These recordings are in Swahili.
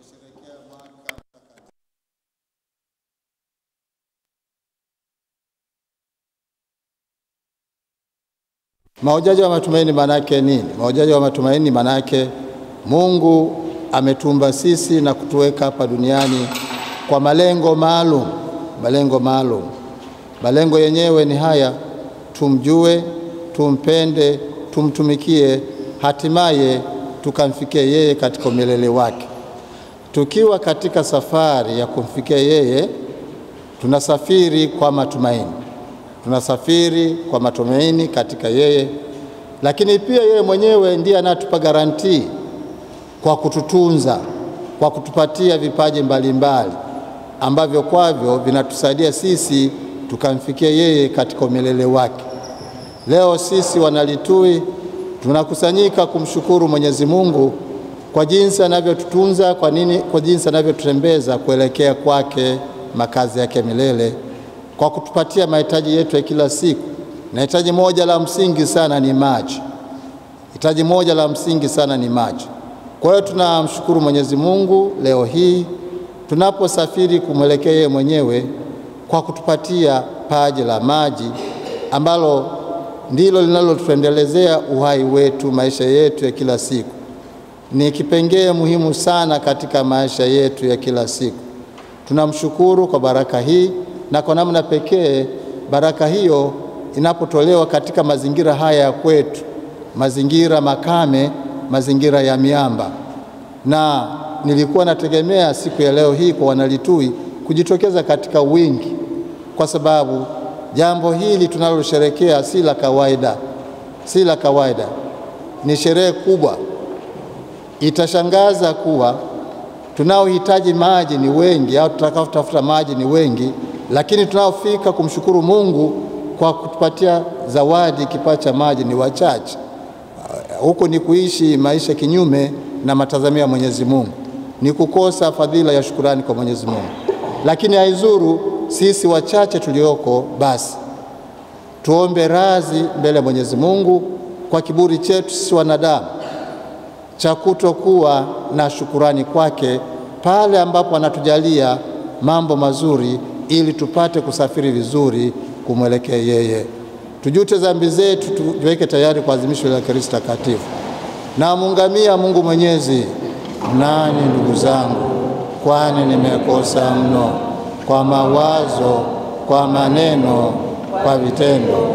tunasherehekea mwaka mtakatifu. Mahujaji wa matumaini maana yake nini? Mahujaji wa matumaini maana yake Mungu ametumba sisi na kutuweka hapa duniani kwa malengo maalum. Malengo yenyewe ni haya: tumjue, tumpende, tumtumikie, hatimaye tukamfikie yeye katika milele wake. Tukiwa katika safari ya kumfikia yeye, tunasafiri kwa matumaini. Tunasafiri kwa matumaini katika yeye, lakini pia yeye mwenyewe ndiye anatupa garantii kwa kututunza, kwa kutupatia vipaji mbalimbali ambavyo kwavyo vinatusaidia sisi tukamfikia yeye katika milele wake. Leo sisi wanalitui tunakusanyika kumshukuru Mwenyezi Mungu kwa jinsi anavyotutunza, kwa jinsi anavyotutembeza kuelekea kwake, makazi yake milele, kwa kutupatia mahitaji yetu ya kila siku. Na hitaji moja la msingi sana ni maji. Kwa hiyo tunamshukuru Mwenyezi Mungu leo hii tunaposafiri kumwelekea yeye mwenyewe kwa kutupatia paji la maji ambalo ndilo linalotuendelezea uhai wetu, maisha yetu ya kila siku. Ni kipengele muhimu sana katika maisha yetu ya kila siku. Tunamshukuru kwa baraka hii, na kwa namna pekee baraka hiyo inapotolewa katika mazingira haya ya kwetu, mazingira makame, mazingira ya miamba. Na nilikuwa nategemea siku ya leo hii kwa wanalitui kujitokeza katika wingi, kwa sababu jambo hili tunalosherehekea si la kawaida, ni sherehe kubwa. Itashangaza kuwa tunaohitaji maji ni wengi, au tutakaotafuta maji ni wengi, lakini tunaofika kumshukuru Mungu kwa kutupatia zawadi kipaji cha maji ni wachache. Huko ni kuishi maisha kinyume na matazamio ya Mwenyezi Mungu, ni kukosa fadhila ya shukurani kwa Mwenyezi Mungu. Lakini haizuru sisi wachache tulioko, basi tuombe radhi mbele ya Mwenyezi Mungu kwa kiburi chetu sisi wanadamu cha kutokuwa na shukurani kwake pale ambapo anatujalia mambo mazuri ili tupate kusafiri vizuri kumwelekea yeye. Tujute dhambi zetu, tuweke tayari kwa adhimisho la Ekaristi Takatifu. Na mungamia Mungu Mwenyezi: nani ndugu zangu, kwani nimekosa mno kwa mawazo, kwa maneno, kwa vitendo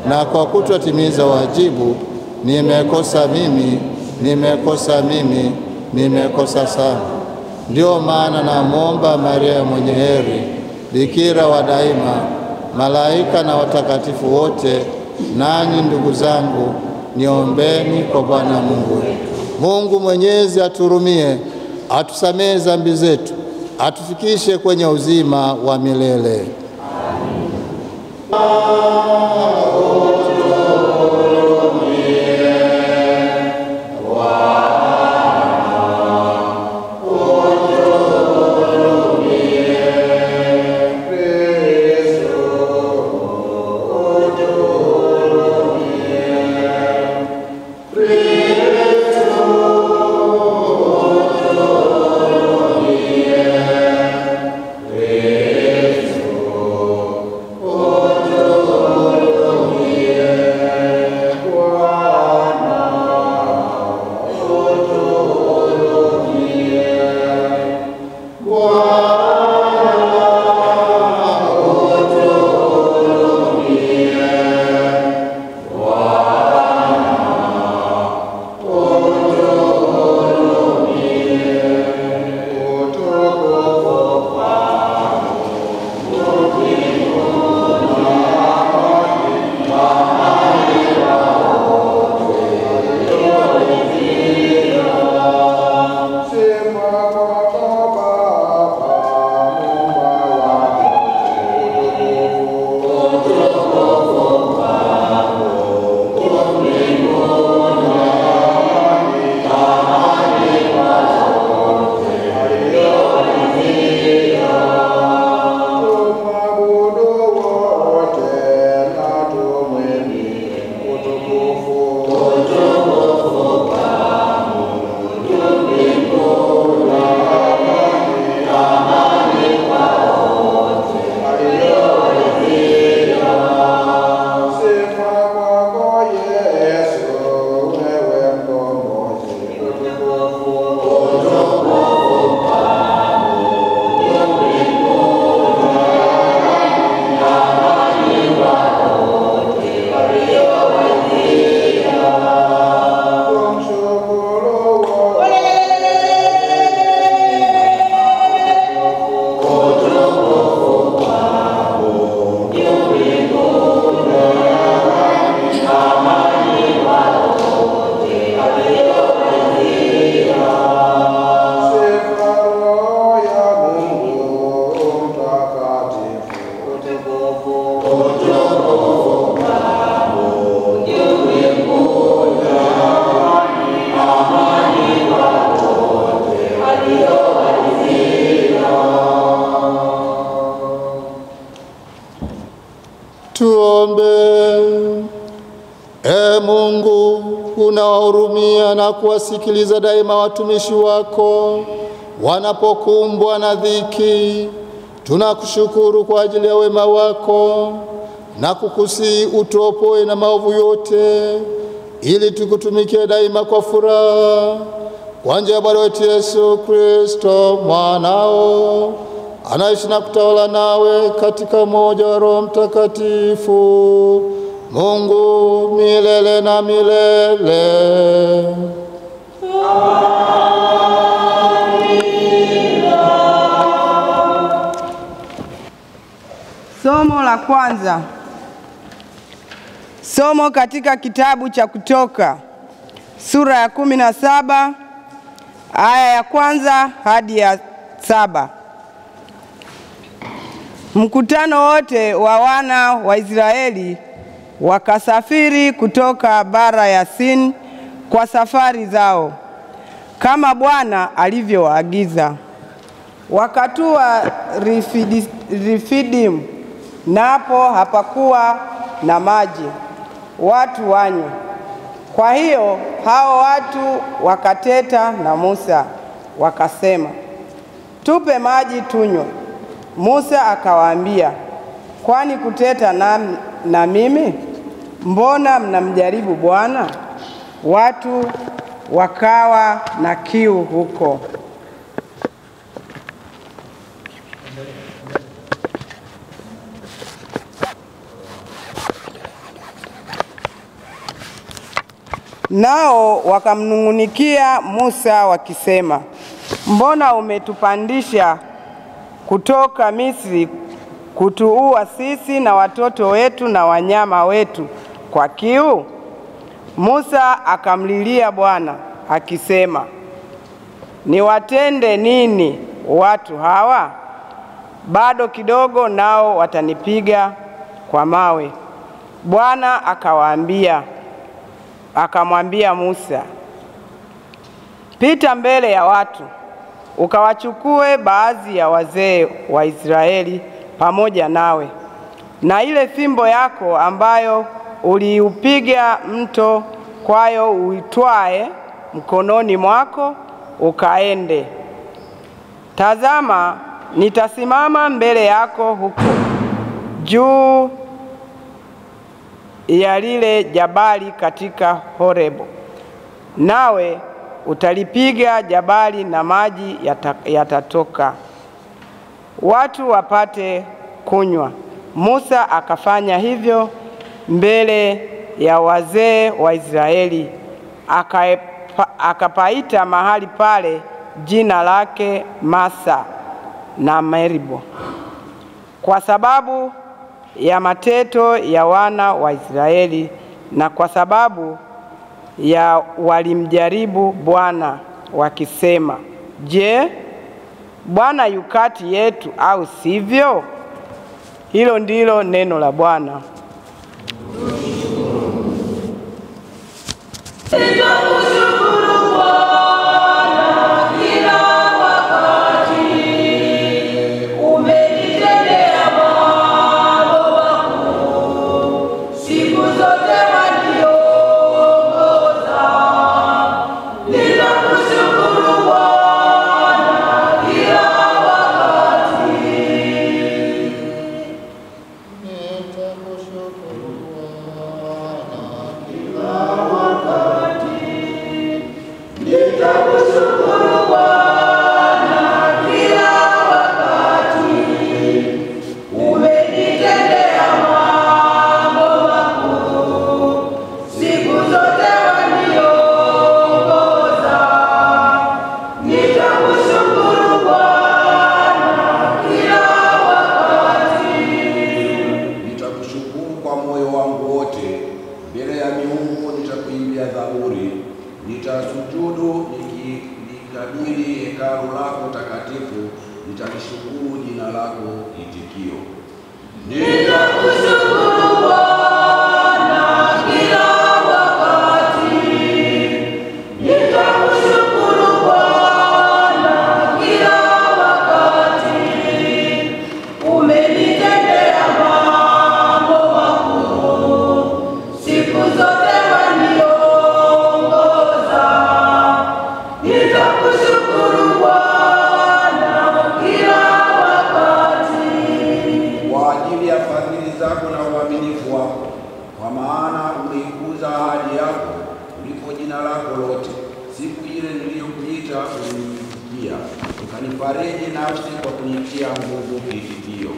na kwa kutotimiza wajibu. Nimekosa sana. Ndio maana namwomba Maria mwenye heri, bikira wa daima, malaika na watakatifu wote, nanyi ndugu zangu, niombeni kwa Bwana Mungu. Mungu Mwenyezi aturumie, atusamehe dhambi zetu, atufikishe kwenye uzima wa milele. Ee Mungu, unawahurumia na kuwasikiliza daima watumishi wako wanapokumbwa na dhiki. Tunakushukuru kwa ajili ya wema wako na kukusihi utuopoe na maovu yote, ili tukutumikie daima kwa furaha, kwa njia ya Bwana wetu Yesu Kristo mwanao, anaishi na kutawala nawe katika umoja wa Roho Mtakatifu, Mungu milele na milele. Somo la kwanza. Somo katika kitabu cha Kutoka sura ya 17 aya ya 1 hadi ya 7. Mkutano wote wa wana wa Israeli wakasafiri kutoka bara ya Sin kwa safari zao, kama Bwana alivyowaagiza. Wakatua Refidim, napo hapakuwa na maji watu wanywe. Kwa hiyo hao watu wakateta na Musa, wakasema, tupe maji tunywe. Musa akawaambia, kwani kuteta na mimi? Mbona mnamjaribu Bwana? Watu wakawa na kiu huko. Nao wakamnung'unikia Musa wakisema, mbona umetupandisha kutoka Misri kutuua sisi na watoto wetu na wanyama wetu kwa kiu? Musa akamlilia Bwana akisema, niwatende nini watu hawa? Bado kidogo nao watanipiga kwa mawe. Bwana akamwambia Musa, pita mbele ya watu, ukawachukue baadhi ya wazee wa Israeli pamoja nawe, na ile fimbo yako ambayo uliupiga mto kwayo uitwae mkononi mwako, ukaende. Tazama, nitasimama mbele yako huko juu ya lile jabali katika Horebo, nawe utalipiga jabali na maji yatatoka, watu wapate kunywa. Musa akafanya hivyo mbele ya wazee wa Israeli, akapaita mahali pale jina lake Masa na Meribo, kwa sababu ya mateto ya wana wa Israeli na kwa sababu ya walimjaribu Bwana wakisema, je, Bwana yu kati yetu au sivyo? Hilo ndilo neno la Bwana. Nitasujudu nikabili hekalu lako takatifu, nitalishukuru jina lako itikio. Nitakushukuru Bwana kila wakati. Nitakushukuru Bwana kila wakati. Umenitendea mambo makuu. umetunza ahadi yako kuliko jina lako lote. Siku ile niliyokuita uliniitikia, ukanifariji nafsi kwa kunitia nguvu kiitikio.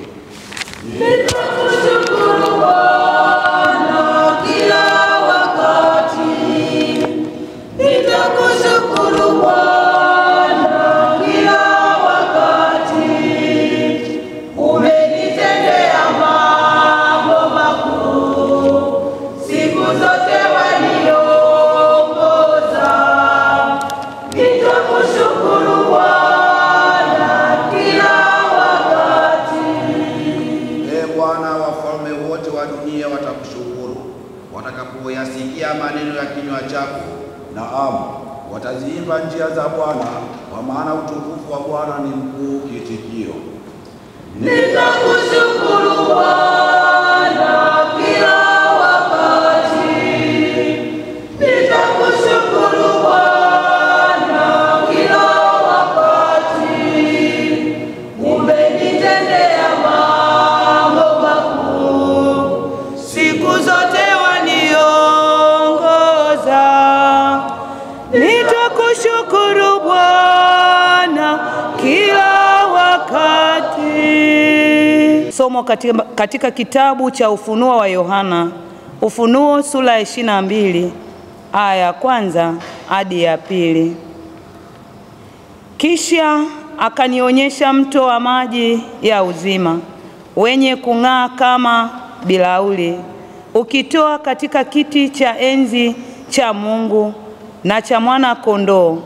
Nitakushukuru Bwana kila wakati. Nitakushukuru Bwana kila wakati. Umenitendea mambo makuu, siku zote waniongoza. Nitakushukuru Bwana kila wakati. Ee Bwana, wafalme wote wa dunia watakushukuru watakapoyasikia maneno ya kinywa chako. Naam, wataziimba njia za Bwana, kwa maana utukufu wa Bwana ni mkuu kiitikio. Nitakushukuru Bwana kila wakati. Nitakushukuru Bwana kila wakati. Umenitendea mambo makuu, siku zote waniongoza. Nitakushukuru Bwana kila wakati. Somo katika kitabu cha Ufunuo wa Yohana. Ufunuo sura ya 22 aya ya kwanza hadi ya pili. Kisha akanionyesha mto wa maji ya uzima wenye kung'aa kama bilauri, ukitoa katika kiti cha enzi cha Mungu na cha mwana kondoo,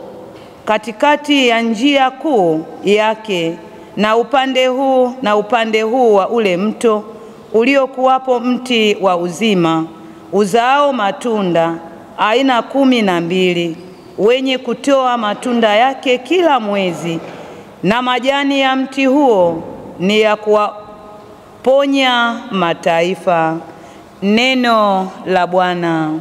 katikati ya njia kuu yake, na upande huu wa ule mto uliokuwapo mti wa uzima, uzao matunda aina 12, wenye kutoa matunda yake kila mwezi, na majani ya mti huo ni ya kuwaponya mataifa. Neno la Bwana.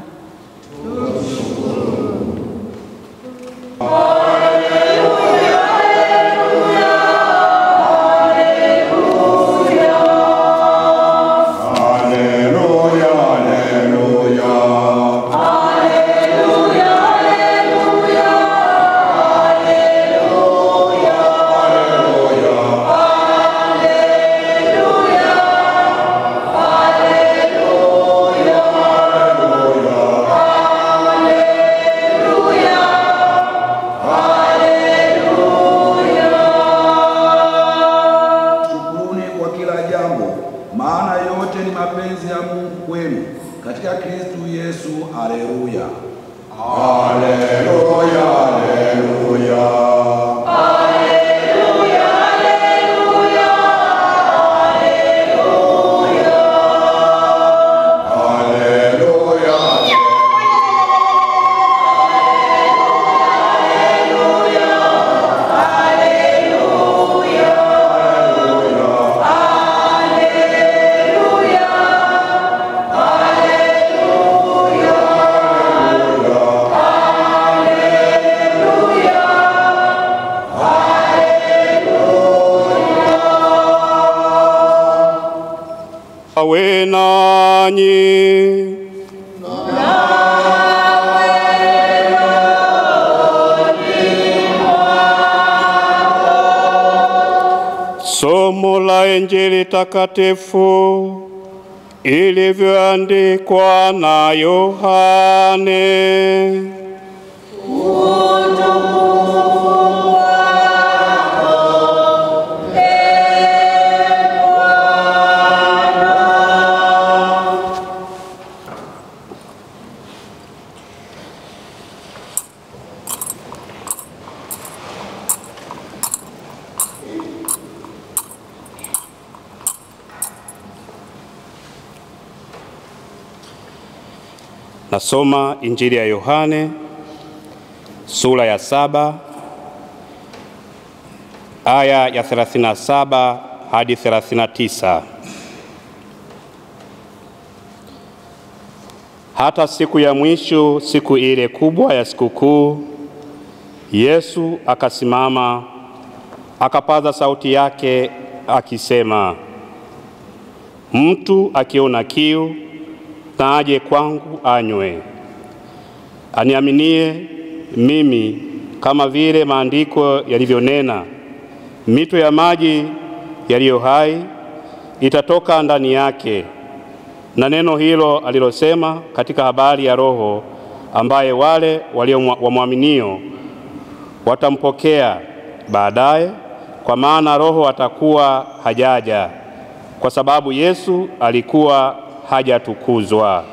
Awe nanyi. Somo la Injili takatifu ilivyoandikwa na Yohane. Nasoma Injili ya Yohane sura ya 7 aya ya 37 hadi 39. Hata siku ya mwisho, siku ile kubwa ya sikukuu, Yesu akasimama, akapaza sauti yake akisema, mtu akiona kiu na aje kwangu anywe. Aniaminie mimi, kama vile maandiko yalivyonena, mito ya maji yaliyo hai itatoka ndani yake. Na neno hilo alilosema katika habari ya Roho, ambaye wale wamwaminio watampokea baadaye, kwa maana Roho atakuwa hajaja, kwa sababu Yesu alikuwa hajatukuzwa.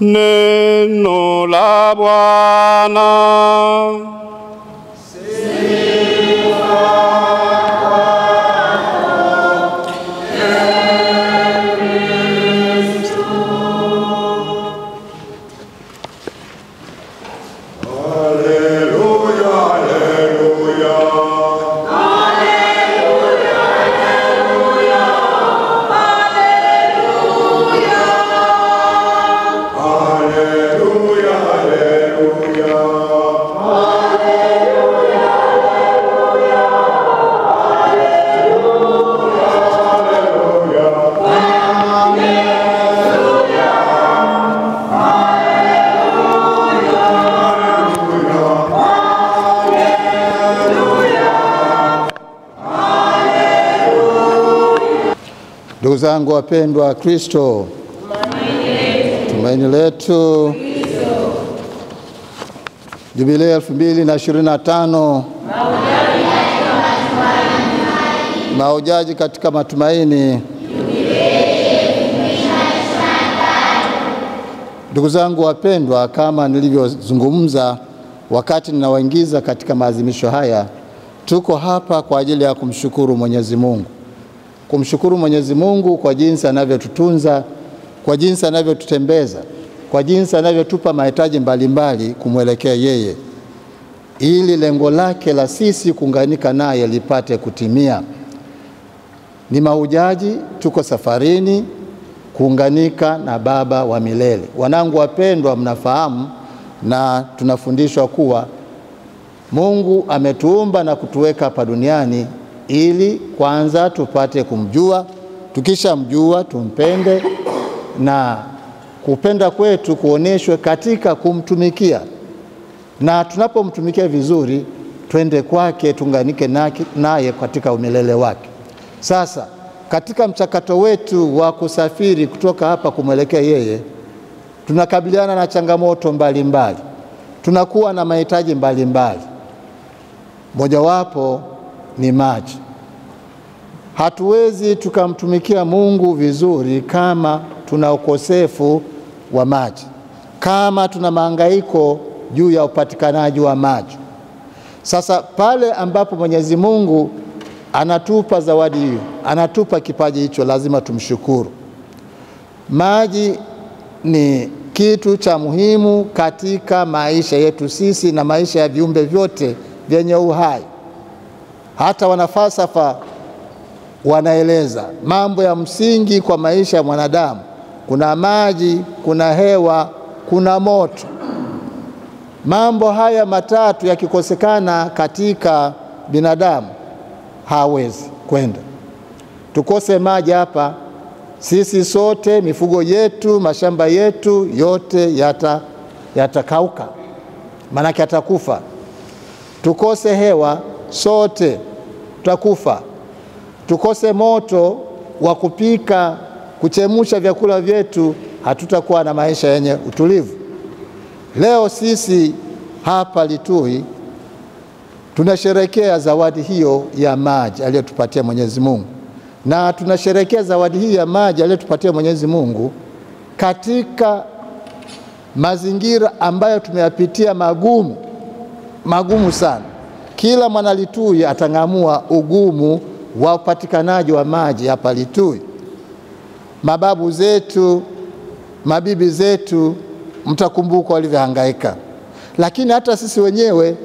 Neno la Bwana. Ndugu zangu wapendwa, Kristo tumaini letu. Jubilei 2025, mahujaji katika matumaini. Ndugu zangu wapendwa, kama nilivyozungumza wakati ninawaingiza katika maadhimisho haya, tuko hapa kwa ajili ya kumshukuru Mwenyezi Mungu. Kumshukuru Mwenyezi Mungu kwa jinsi anavyotutunza, kwa jinsi anavyotutembeza, kwa jinsi anavyotupa mahitaji mbalimbali kumwelekea yeye, ili lengo lake la sisi kuunganika naye lipate kutimia. Ni mahujaji, tuko safarini kuunganika na Baba wa milele. Wanangu wapendwa, mnafahamu na tunafundishwa kuwa Mungu ametuumba na kutuweka hapa duniani ili kwanza tupate kumjua, tukishamjua tumpende, na kupenda kwetu kuoneshwe katika kumtumikia. Na tunapomtumikia vizuri, twende kwake, tuunganike naye katika umilele wake. Sasa katika mchakato wetu wa kusafiri kutoka hapa kumwelekea yeye, tunakabiliana na changamoto mbalimbali, tunakuwa na mahitaji mbalimbali. Mojawapo ni maji. Hatuwezi tukamtumikia Mungu vizuri kama tuna ukosefu wa maji, kama tuna mahangaiko juu ya upatikanaji wa maji. Sasa pale ambapo Mwenyezi Mungu anatupa zawadi hiyo, anatupa kipaji hicho, lazima tumshukuru. Maji ni kitu cha muhimu katika maisha yetu sisi na maisha ya viumbe vyote vyenye uhai. Hata wanafalsafa wanaeleza mambo ya msingi kwa maisha ya mwanadamu. Kuna maji, kuna hewa, kuna moto. Mambo haya matatu yakikosekana katika binadamu, hawezi kwenda. Tukose maji hapa, sisi sote, mifugo yetu, mashamba yetu yote yatakauka, manake yatakufa. Tukose hewa, sote tutakufa. Tukose moto wa kupika, kuchemusha vyakula vyetu, hatutakuwa na maisha yenye utulivu. Leo sisi hapa Litui tunasherehekea zawadi hiyo ya maji aliyotupatia Mwenyezi Mungu. Na tunasherehekea zawadi hii ya maji aliyotupatia Mwenyezi Mungu katika mazingira ambayo tumeyapitia magumu sana. Kila mwana Litui atang'amua ugumu wa upatikanaji wa maji hapa Litui. Mababu zetu, mabibi zetu, mtakumbuka walivyohangaika. Lakini hata sisi wenyewe,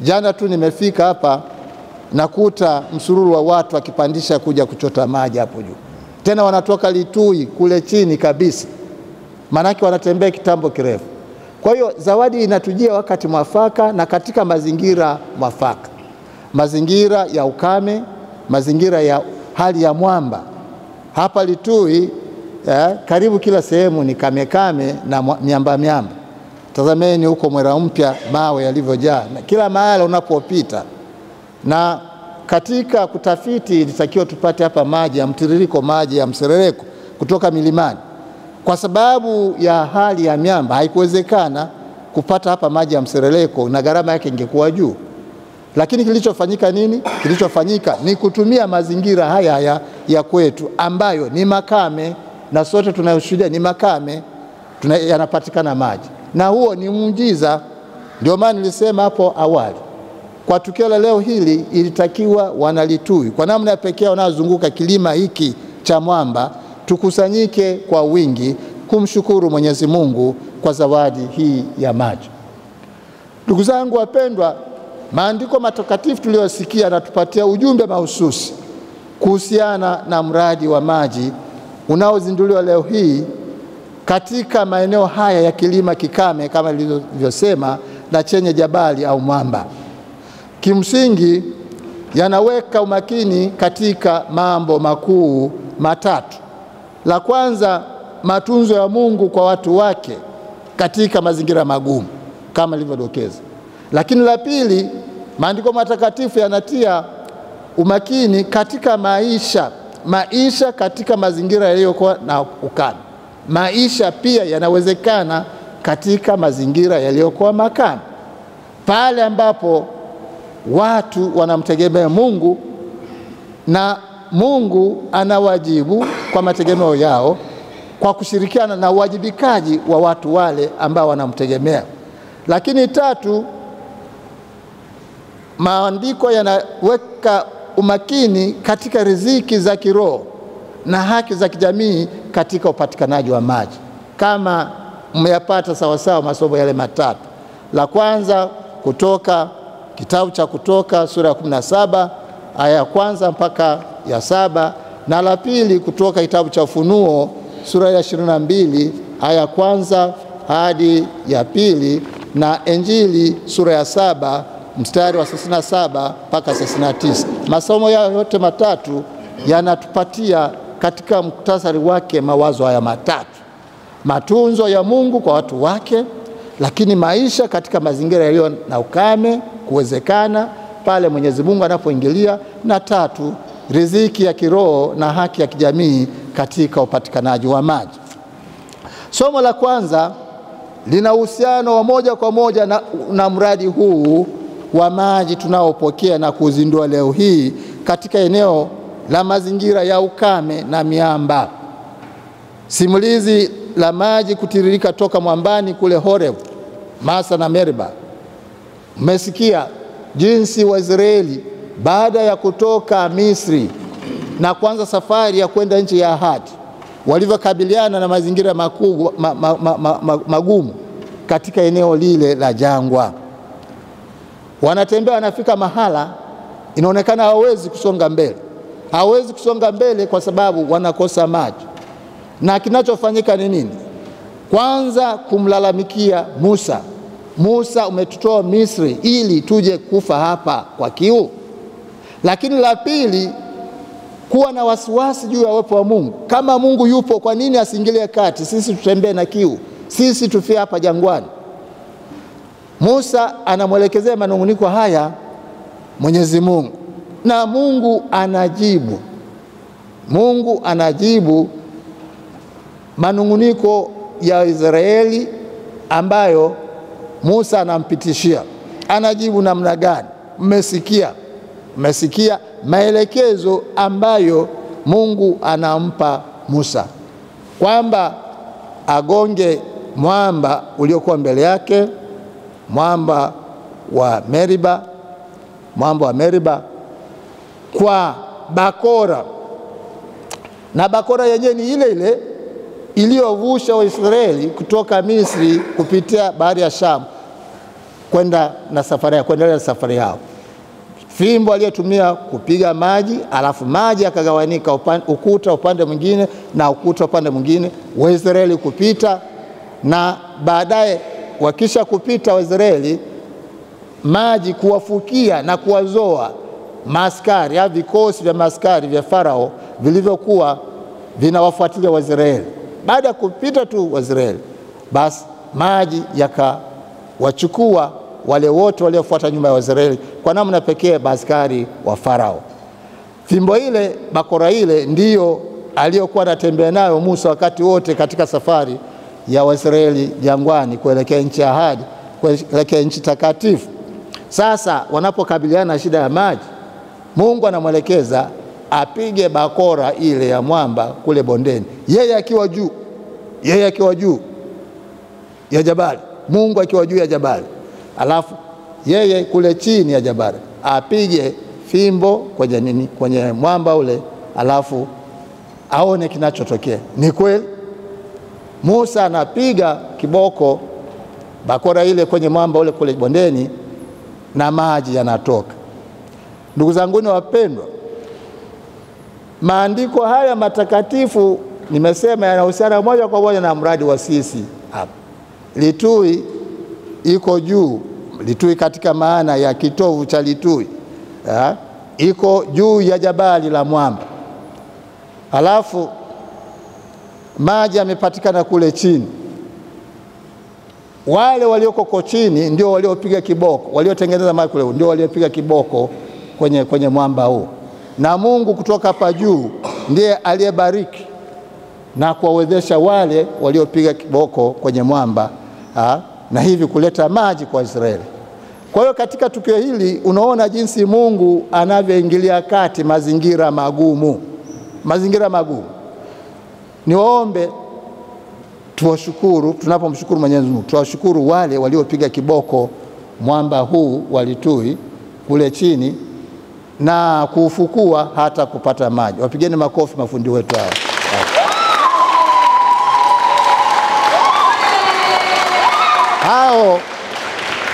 jana tu nimefika hapa, nakuta msururu wa watu wakipandisha kuja kuchota maji hapo juu. Tena wanatoka Litui kule chini kabisa, manake wanatembea kitambo kirefu. Kwa hiyo zawadi inatujia wakati mwafaka na katika mazingira mwafaka. Mazingira ya ukame, mazingira ya hali ya mwamba. Hapa Litui karibu kila sehemu ni kame na miamba. Tazameni huko Mwera Mpya mawe yalivyojaa na kila mahali unapopita. Na katika kutafiti ilitakiwa tupate hapa maji ya mtiririko, maji ya mserereko kutoka milimani. Kwa sababu ya hali ya miamba haikuwezekana kupata hapa maji ya mserereko na gharama yake ingekuwa juu. Lakini kilichofanyika nini? Kilichofanyika ni kutumia mazingira haya ya kwetu ambayo ni makame, na sote tunayoshuhudia ni makame, yanapatikana maji. Na huo ni muujiza. Ndio maana nilisema hapo awali, kwa tukio la leo hili ilitakiwa Wanalitui kwa namna ya pekee wanaozunguka kilima hiki cha mwamba tukusanyike kwa wingi kumshukuru Mwenyezi Mungu kwa zawadi hii ya maji. Ndugu zangu wapendwa, maandiko matakatifu tuliyosikia yanatupatia ujumbe mahususi kuhusiana na mradi wa maji unaozinduliwa leo hii katika maeneo haya ya kilima kikame kama nilivyosema na chenye jabali au mwamba. Kimsingi yanaweka umakini katika mambo makuu matatu. La kwanza, matunzo ya Mungu kwa watu wake katika mazingira magumu kama nilivyodokeza. Lakini la pili, maandiko matakatifu yanatia umakini katika maisha katika mazingira yaliyokuwa na ukame. Maisha pia yanawezekana katika mazingira yaliyokuwa makame, pale ambapo watu wanamtegemea Mungu na Mungu anawajibu kwa mategemeo yao kwa kushirikiana na uwajibikaji wa watu wale ambao wanamtegemea. Lakini tatu, maandiko yanaweka umakini katika riziki za kiroho na haki za kijamii katika upatikanaji wa maji, kama mmeyapata sawasawa masomo yale matatu. La kwanza kutoka kitabu cha Kutoka sura ya 17 aya ya kwanza mpaka ya 7, na la pili kutoka kitabu cha Ufunuo sura ya 22 aya ya kwanza hadi ya pili, na Injili sura ya 7 mstari wa 67 mpaka 69. Masomo yao yote matatu yanatupatia katika muktasari wake mawazo haya matatu: matunzo ya Mungu kwa watu wake, lakini maisha katika mazingira yaliyo na ukame kuwezekana pale Mwenyezi Mungu anapoingilia, na tatu, riziki ya kiroho na haki ya kijamii katika upatikanaji wa maji. Somo la kwanza lina uhusiano wa moja kwa moja na mradi huu wa maji tunaopokea na kuzindua leo hii katika eneo la mazingira ya ukame na miamba. Simulizi la maji kutiririka toka mwambani kule Horeb, Masa na Meriba. Mmesikia jinsi Waisraeli baada ya kutoka Misri na kuanza safari ya kwenda nchi ya ahadi walivyokabiliana na mazingira magumu katika eneo lile la jangwa. Wanatembea, wanafika mahala inaonekana hawawezi kusonga mbele. Hawawezi kusonga mbele kwa sababu wanakosa maji. Na kinachofanyika ni nini? Kwanza kumlalamikia Musa. Musa, umetutoa Misri ili tuje kufa hapa kwa kiu. Lakini la pili, kuwa na wasiwasi juu ya uwepo wa Mungu. Kama Mungu yupo, kwa nini asiingilie kati? Sisi tutembee na kiu, sisi tufie hapa jangwani. Musa anamwelekezea manunguniko haya Mwenyezi Mungu, na Mungu anajibu. Mungu anajibu manunguniko ya Israeli ambayo Musa anampitishia. Anajibu namna gani? Mmesikia maelekezo ambayo Mungu anampa Musa, kwamba agonge mwamba uliokuwa mbele yake, mwamba wa Meriba kwa bakora, na bakora yenyewe ni ile ile iliyovusha Waisraeli kutoka Misri kupitia bahari ya Shamu kuendelea na safari yao. Fimbo aliyotumia kupiga maji, alafu maji akagawanika, ukuta upande mwingine na ukuta upande mwingine, Waisraeli kupita. Na baadaye wakisha kupita Waisraeli, maji kuwafukia na kuwazoa maaskari au vikosi vya maaskari vya Farao vilivyokuwa vinawafuatilia Waisraeli. Baada ya kupita tu Waisraeli, basi maji yakawachukua wale wote waliofuata nyuma ya Waisraeli, kwa namna pekee askari wa Farao. Fimbo ile, bakora ile, ndiyo aliyokuwa anatembea nayo Musa wakati wote katika safari ya Waisraeli jangwani kuelekea nchi ya ahadi, kuelekea nchi takatifu. Sasa wanapokabiliana na shida ya maji, Mungu anamwelekeza apige bakora ile ya mwamba kule bondeni, yeye akiwa juu ya jabali, Mungu akiwa juu ya jabali, alafu yeye kule chini ya jabali apige fimbo kwenye mwamba ule, alafu aone kinachotokea. Ni kweli Musa anapiga kiboko bakora ile kwenye mwamba ule kule bondeni, na maji yanatoka. Ndugu zangu ni wapendwa, maandiko haya matakatifu nimesema yanahusiana moja kwa moja na mradi wa sisi hapa. Litui iko juu, Litui katika maana ya kitovu cha Litui, iko juu ya jabali la mwamba, alafu maji yamepatikana kule chini. Wale walioko chini ndio waliopiga kiboko, waliotengeneza maji kule ndio waliopiga kiboko kwenye mwamba huu, na Mungu kutoka hapa juu ndiye aliyebariki na kuwawezesha wale waliopiga kiboko kwenye mwamba, na hivi kuleta maji kwa Israeli. Kwa hiyo katika tukio hili unaona jinsi Mungu anavyoingilia kati mazingira magumu. Niwaombe tuwashukuru, tunapomshukuru Mwenyezi Mungu, tuwashukuru wale waliopiga kiboko mwamba huu wa Litui kule chini na kufukua hata kupata maji. Wapigeni makofi mafundi wetu hao.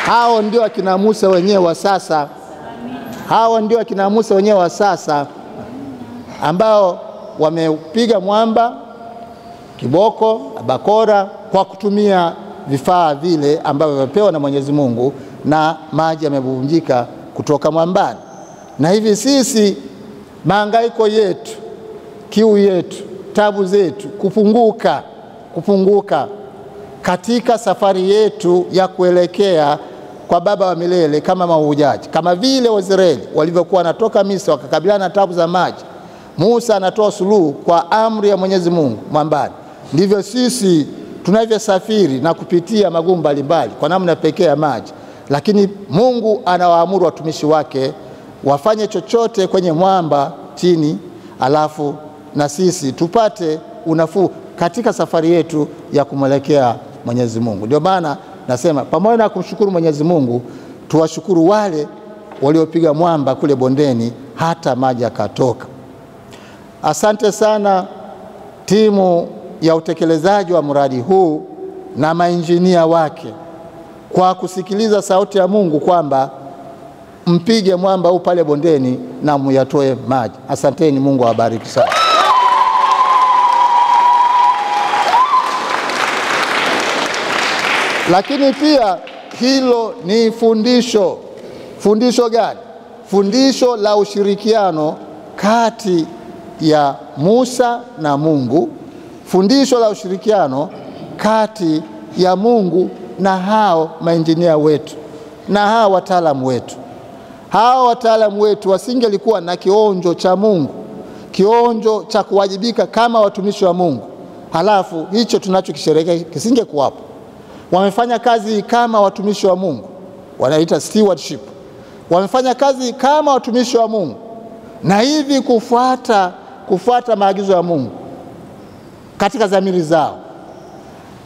Hao ndio akina Musa wenyewe wa sasa. Hao ndio akina Musa wenyewe wa sasa ambao wamepiga mwamba, kiboko, bakora kwa kutumia vifaa vile ambavyo wamepewa na Mwenyezi Mungu, na maji yamebubujika kutoka mwambani. Na hivi sisi mahangaiko yetu, kiu yetu, tabu zetu kupunguka katika safari yetu ya kuelekea kwa Baba wa milele kama mahujaji, kama vile Waisraeli walivyokuwa wanatoka Misri wakakabiliana na tabu za maji. Musa anatoa suluhu kwa amri ya Mwenyezi Mungu mwambani. Ndivyo sisi tunavyosafiri na kupitia magumu mbalimbali kwa namna pekee ya maji, lakini Mungu anawaamuru watumishi wake wafanye chochote kwenye mwamba chini, alafu na sisi tupate unafuu katika safari yetu ya kumwelekea Mwenyezi Mungu. Ndio maana nasema pamoja na kumshukuru Mwenyezi Mungu, tuwashukuru wale waliopiga mwamba kule bondeni hata maji yakatoka. Asante sana timu ya utekelezaji wa mradi huu na mainjinia wake kwa kusikiliza sauti ya Mungu kwamba mpige mwamba huu pale bondeni na muyatoe maji. Asanteni, Mungu awabariki sana. Lakini pia hilo ni fundisho. Fundisho gani? Fundisho la ushirikiano kati ya Musa na Mungu. Fundisho la ushirikiano kati ya Mungu na hao mainjinia wetu na hao wataalamu wetu. Hao wataalamu wetu wasingelikuwa na kionjo cha Mungu, kionjo cha kuwajibika kama watumishi wa Mungu, halafu hicho tunachokisherehekea kisingekuwapo. Wamefanya kazi kama watumishi wa Mungu, wanaita stewardship. Wamefanya kazi kama watumishi wa Mungu, na hivi kufuata maagizo ya Mungu katika dhamiri zao,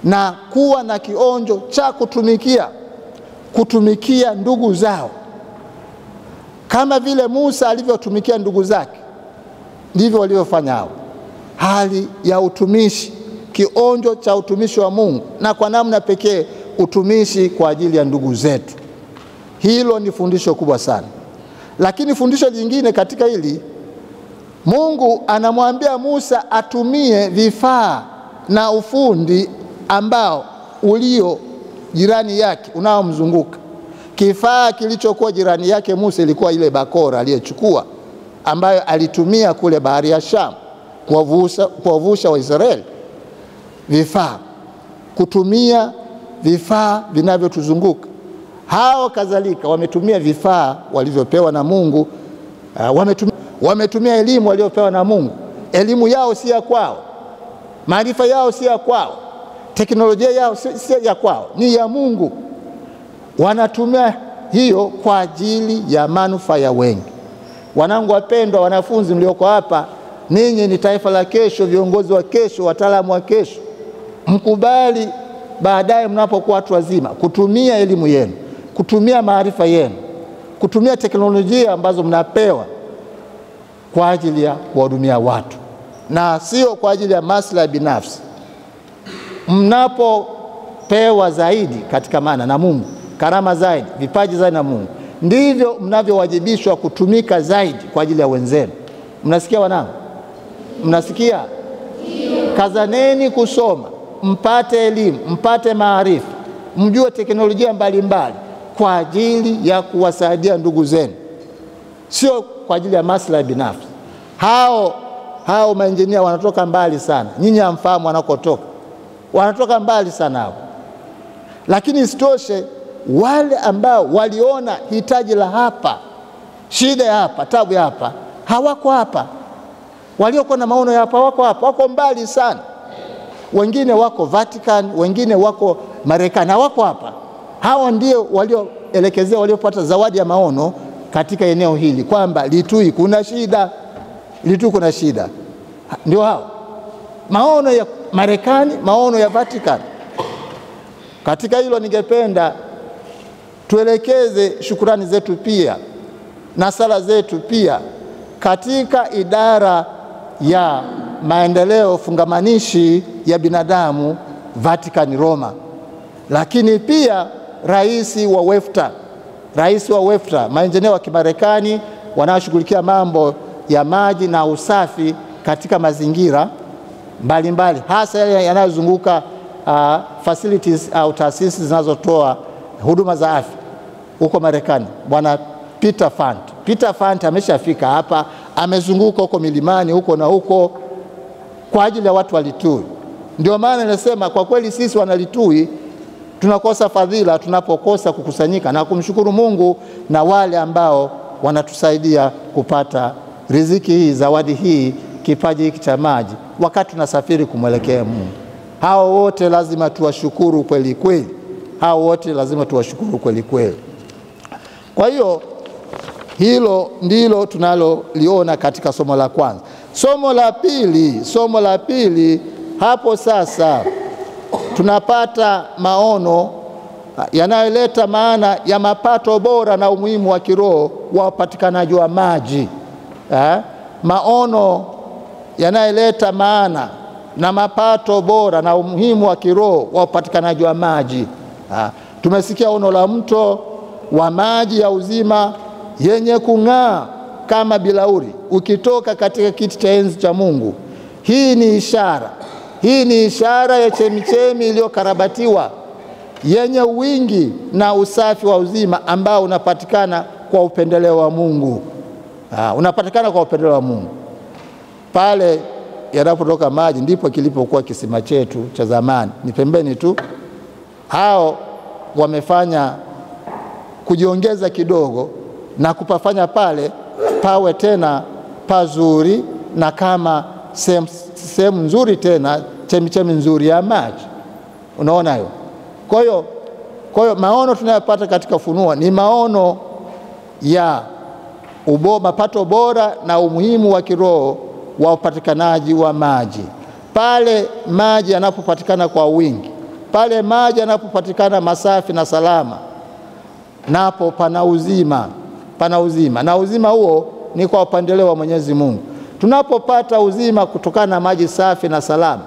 na kuwa na kionjo cha kutumikia ndugu zao kama vile Musa alivyotumikia ndugu zake, ndivyo walivyofanya hao. Hali ya utumishi, kionjo cha utumishi wa Mungu, na kwa namna pekee utumishi kwa ajili ya ndugu zetu. Hilo ni fundisho kubwa sana. Lakini fundisho jingine katika hili, Mungu anamwambia Musa atumie vifaa na ufundi ambao ulio jirani yake unaomzunguka. Kifaa kilichokuwa jirani yake Musa ilikuwa ile bakora aliyochukua, ambayo alitumia kule bahari ya Shamu kuwavusha Waisraeli. vifaa, kutumia vifaa vinavyotuzunguka. Hao kadhalika wametumia vifaa walivyopewa na Mungu, wametumia elimu waliopewa na Mungu. Elimu yao si ya kwao, maarifa yao si ya kwao, teknolojia yao si ya kwao, ni ya Mungu. Wanatumia hiyo kwa ajili ya manufaa ya wengi. Wanangu wapendwa, wanafunzi mlioko hapa, ninyi ni taifa la kesho, viongozi wa kesho, wataalamu wa kesho. Mkubali baadaye mnapokuwa watu wazima kutumia elimu yenu, kutumia maarifa yenu, kutumia teknolojia ambazo mnapewa kwa ajili ya kuwahudumia watu na sio kwa ajili ya maslahi binafsi. Mnapopewa zaidi katika maana na Mungu, karama zaidi, vipaji zaidi na Mungu, ndivyo mnavyowajibishwa kutumika zaidi kwa ajili ya wenzenu. Mnasikia wanangu? Mnasikia? Kazaneni kusoma, mpate elimu, mpate maarifa, mjue teknolojia mbalimbali kwa ajili ya kuwasaidia ndugu zenu, sio kwa ajili ya maslahi binafsi. Hao maengineer wanatoka mbali sana, nyinyi hamfahamu wanakotoka, wanatoka mbali sana hao. Lakini isitoshe, wale ambao waliona hitaji la hapa, shida ya hapa, tabu ya hapa, hawako hapa. Waliokuwa na maono ya hapa wako hapa, wako mbali sana. Wengine wako Vatican, wengine wako Marekani, hawako hapa. Hao ndio walioelekezea, waliopata zawadi ya maono katika eneo hili, kwamba Litui kuna shida, Litui kuna shida. Ndio hao maono ya Marekani, maono ya Vatican. Katika hilo ningependa tuelekeze shukurani zetu pia na sala zetu pia katika idara ya maendeleo fungamanishi ya binadamu Vatican Roma, lakini pia rais wa WEFTA, maengineer wa Kimarekani wanaoshughulikia mambo ya maji na usafi katika mazingira mbalimbali, hasa yale yanayozunguka facilities au taasisi zinazotoa huduma za afya huko Marekani. Bwana Peter Fant ameshafika hapa, amezunguka huko milimani huko na huko kwa ajili ya watu wa Litui. Ndio maana nasema kwa kweli sisi wana Litui tunakosa fadhila tunapokosa kukusanyika na kumshukuru Mungu na wale ambao wanatusaidia kupata riziki hii, zawadi hii, kipaji hiki cha maji wakati tunasafiri kumwelekea Mungu. Hao wote lazima tuwashukuru kweli kweli. Hao wote lazima tuwashukuru kweli kweli. Kwa hiyo hilo ndilo tunaloliona katika somo la kwanza. Somo la pili hapo sasa tunapata maono yanayoleta maana ya mapato bora na umuhimu wa kiroho wa upatikanaji wa maji. Maono yanayoleta maana na mapato bora na umuhimu wa kiroho wa upatikanaji wa maji. Tumesikia ono la mto wa maji ya uzima yenye kung'aa kama bilauri ukitoka katika kiti cha enzi cha Mungu. Hii ni ishara ya chemichemi iliyokarabatiwa yenye wingi na usafi wa uzima ambao unapatikana kwa upendeleo wa Mungu. Unapatikana kwa upendeleo wa Mungu. Pale yanapotoka maji ndipo kilipokuwa kisima chetu cha zamani. Ni pembeni tu. Hao wamefanya kujiongeza kidogo na kupafanya pale pawe tena pazuri na kama sehemu nzuri tena, chemichemi nzuri ya maji. Unaona hiyo? Kwa hiyo maono tunayopata katika Ufunuo ni maono ya mapato bora na umuhimu wa kiroho wa upatikanaji wa maji. Pale maji yanapopatikana kwa wingi, pale maji yanapopatikana masafi na salama, napo pana uzima. Na uzima huo ni kwa upendeleo wa Mwenyezi Mungu. Tunapopata uzima kutokana na maji safi na salama,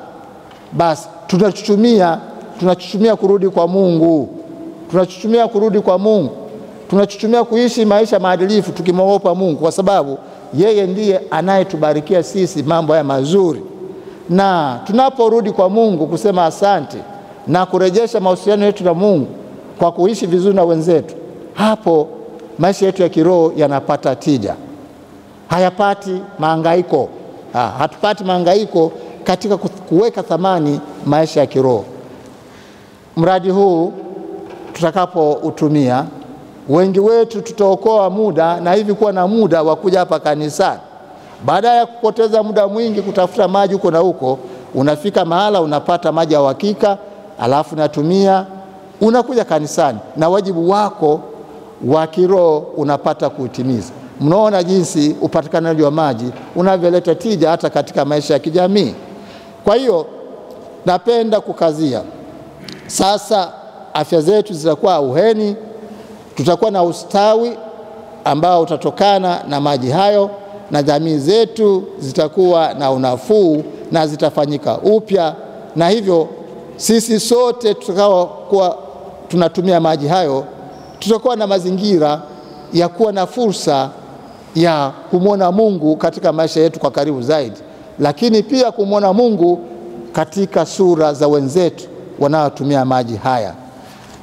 basi tunachuchumia kurudi kwa Mungu. Tunachuchumia kuishi maisha maadilifu tukimwogopa Mungu, kwa sababu yeye ndiye anayetubarikia sisi mambo haya mazuri. Na tunaporudi kwa Mungu kusema asante na kurejesha mahusiano yetu na Mungu kwa kuishi vizuri na wenzetu, hapo maisha yetu ya kiroho yanapata tija. Hayapati mahangaiko. Hatupati mahangaiko katika kuweka thamani maisha ya kiroho. Mradi huu tutakapoutumia, wengi wetu tutaokoa muda na hivi kuwa na muda wa kuja hapa kanisani. Baada ya kupoteza muda mwingi kutafuta maji huko na huko, unafika mahala unapata maji ya uhakika, alafu natumia unakuja kanisani na wajibu wako wa kiroho unapata kuutimiza. Mnaona jinsi upatikanaji wa maji unavyoleta tija hata katika maisha ya kijamii. Kwa hiyo napenda kukazia sasa, afya zetu zitakuwa uheni, tutakuwa na ustawi ambao utatokana na maji hayo, na jamii zetu zitakuwa na unafuu na zitafanyika upya, na hivyo sisi sote tutakaokuwa tunatumia maji hayo tutakuwa na mazingira ya kuwa na fursa ya kumwona Mungu katika maisha yetu kwa karibu zaidi, lakini pia kumwona Mungu katika sura za wenzetu wanaotumia maji haya.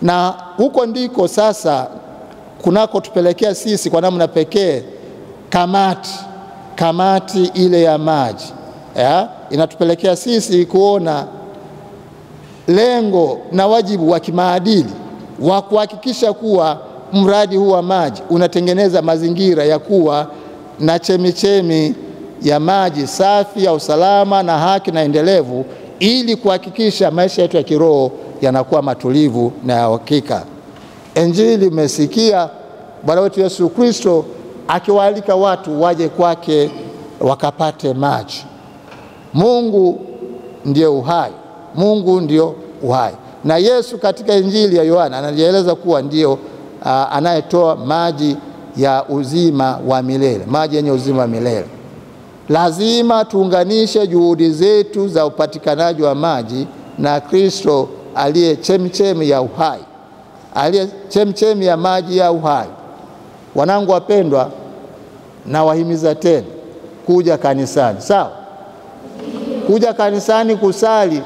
Na huko ndiko sasa kunako tupelekea sisi kwa namna pekee kamati ile ya maji inatupelekea sisi kuona lengo na wajibu wa kimaadili wa kuhakikisha kuwa mradi huu wa maji unatengeneza mazingira ya kuwa na chemichemi ya maji safi ya usalama na haki na endelevu, ili kuhakikisha maisha yetu ya kiroho yanakuwa matulivu na ya hakika. Injili umesikia Bwana wetu Yesu Kristo akiwaalika watu waje kwake wakapate maji. Mungu ndiye uhai. Mungu ndio uhai. Na Yesu katika Injili ya Yohana anajieleza kuwa ndio anayetoa maji ya uzima wa milele, maji yenye uzima wa milele. Lazima tuunganishe juhudi zetu za upatikanaji wa maji na Kristo aliye chemchemi ya uhai, aliye chemchemi ya maji ya uhai. Wanangu wapendwa, na wahimiza tena kuja kanisani, sawa? Kuja kanisani kusali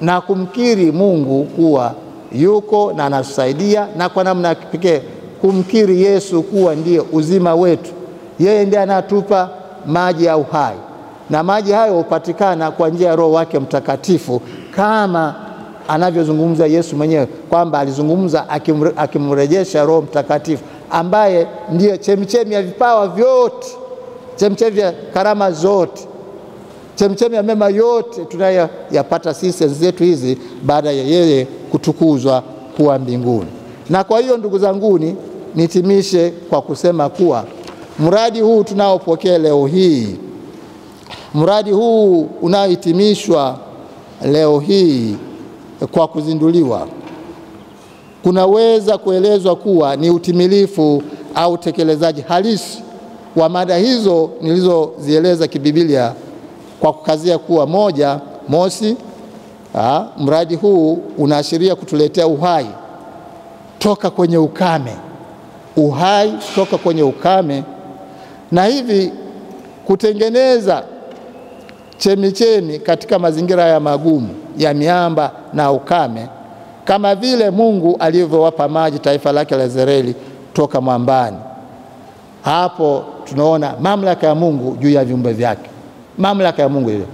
na kumkiri Mungu kuwa yuko na anatusaidia, na kwa namna pekee kumkiri Yesu kuwa ndiye uzima wetu. Yeye ndiye anatupa maji ya uhai, na maji hayo hupatikana kwa njia ya Roho wake Mtakatifu, kama anavyozungumza Yesu mwenyewe kwamba alizungumza akimrejesha Roho Mtakatifu ambaye ndiye chemchemi ya vipawa vyote, chemchemi ya karama zote, chemchemi ya mema yote tunayoyapata sisi zetu hizi baada ya yeye kutukuzwa kuwa mbinguni. Na kwa hiyo ndugu zanguni, nitimishe kwa kusema kuwa mradi huu tunaopokea leo hii, mradi huu unaohitimishwa leo hii kwa kuzinduliwa, kunaweza kuelezwa kuwa ni utimilifu au utekelezaji halisi wa mada hizo nilizozieleza kibiblia, kwa kukazia kuwa mosi, mradi huu unaashiria kutuletea uhai toka kwenye ukame, uhai toka kwenye ukame, na hivi kutengeneza chemichemi katika mazingira ya magumu ya miamba na ukame, kama vile Mungu alivyowapa maji taifa lake la Israeli toka mwambani. Hapo tunaona mamlaka ya Mungu juu ya viumbe vyake. Mamlaka ya Mungu ile.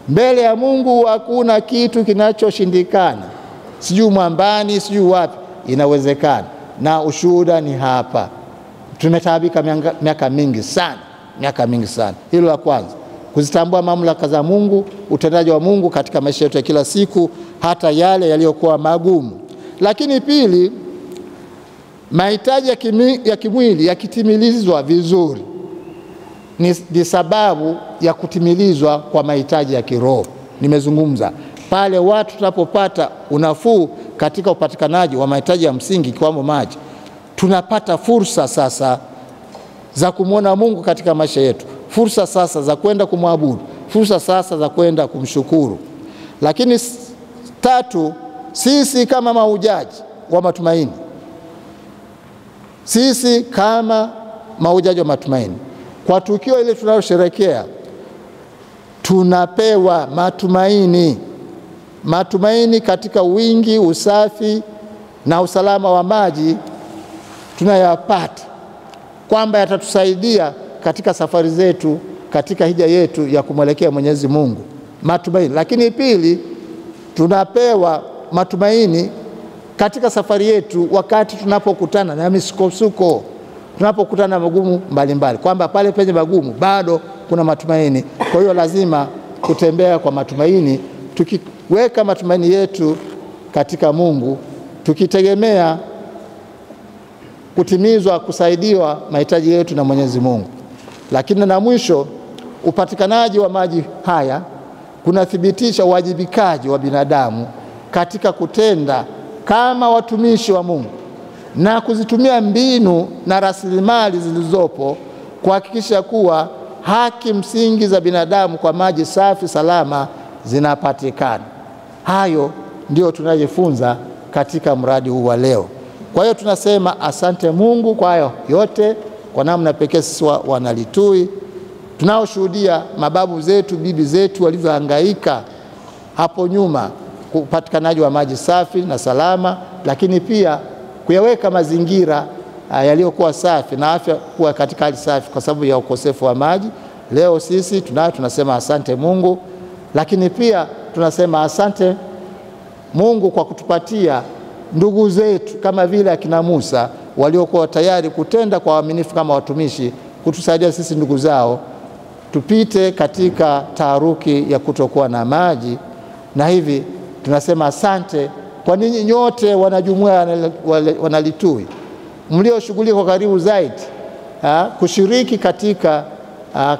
Mbele ya Mungu hakuna kitu kinachoshindikana. Sijui mwambani, sijui wapi, inawezekana. Na ushuhuda ni hapa. Tumetaabika miaka mingi sana, Hilo la kwanza, kuzitambua mamlaka za Mungu, utendaji wa Mungu katika maisha yetu ya kila siku, hata yale yaliyokuwa magumu. Lakini pili, mahitaji ya kimwili yakitimilizwa vizuri ni sababu ya kutimilizwa kwa mahitaji ya kiroho. Nimezungumza pale watu tunapopata unafuu katika upatikanaji wa mahitaji ya msingi kiwamo maji, tunapata fursa sasa za kumwona Mungu katika maisha yetu, fursa sasa za kwenda kumwabudu, fursa sasa za kwenda kumshukuru. Lakini tatu, sisi kama mahujaji wa matumaini, sisi kama mahujaji wa matumaini, kwa tukio ile tunalosherehekea, tunapewa matumaini katika wingi, usafi na usalama wa maji tunayapata, kwamba yatatusaidia katika safari zetu, katika hija yetu ya kumwelekea Mwenyezi Mungu. matumaini. Lakini pili, tunapewa matumaini katika safari yetu wakati tunapokutana na misukosuko, tunapokutana na magumu mbalimbali, kwamba pale penye magumu bado kuna matumaini. Kwa hiyo lazima kutembea kwa matumaini, tukiweka matumaini yetu katika Mungu, tukitegemea kutimizwa, kusaidiwa mahitaji yetu na Mwenyezi Mungu. Lakini na mwisho, upatikanaji wa maji haya kunathibitisha uwajibikaji wa binadamu katika kutenda kama watumishi wa Mungu na kuzitumia mbinu na rasilimali zilizopo kuhakikisha kuwa haki msingi za binadamu kwa maji safi salama zinapatikana. Hayo ndio tunajifunza katika mradi huu wa leo. Kwa hiyo tunasema asante Mungu kwa hayo yote. Kwa namna pekee sisi Wanalitui tunaoshuhudia mababu zetu, bibi zetu walivyohangaika hapo nyuma upatikanaji wa maji safi na salama, lakini pia kuyaweka mazingira yaliyokuwa safi na afya kuwa katika hali safi kwa sababu ya ukosefu wa maji. Leo sisi tunasema asante Mungu, lakini pia tunasema asante Mungu kwa kutupatia ndugu zetu kama vile akina Musa waliokuwa tayari kutenda kwa uaminifu kama watumishi, kutusaidia sisi ndugu zao tupite katika taharuki ya kutokuwa na maji. Na hivi tunasema asante kwa ninyi nyote wanajumuiya Wanalitui mlioshughulika kwa karibu zaidi kushiriki katika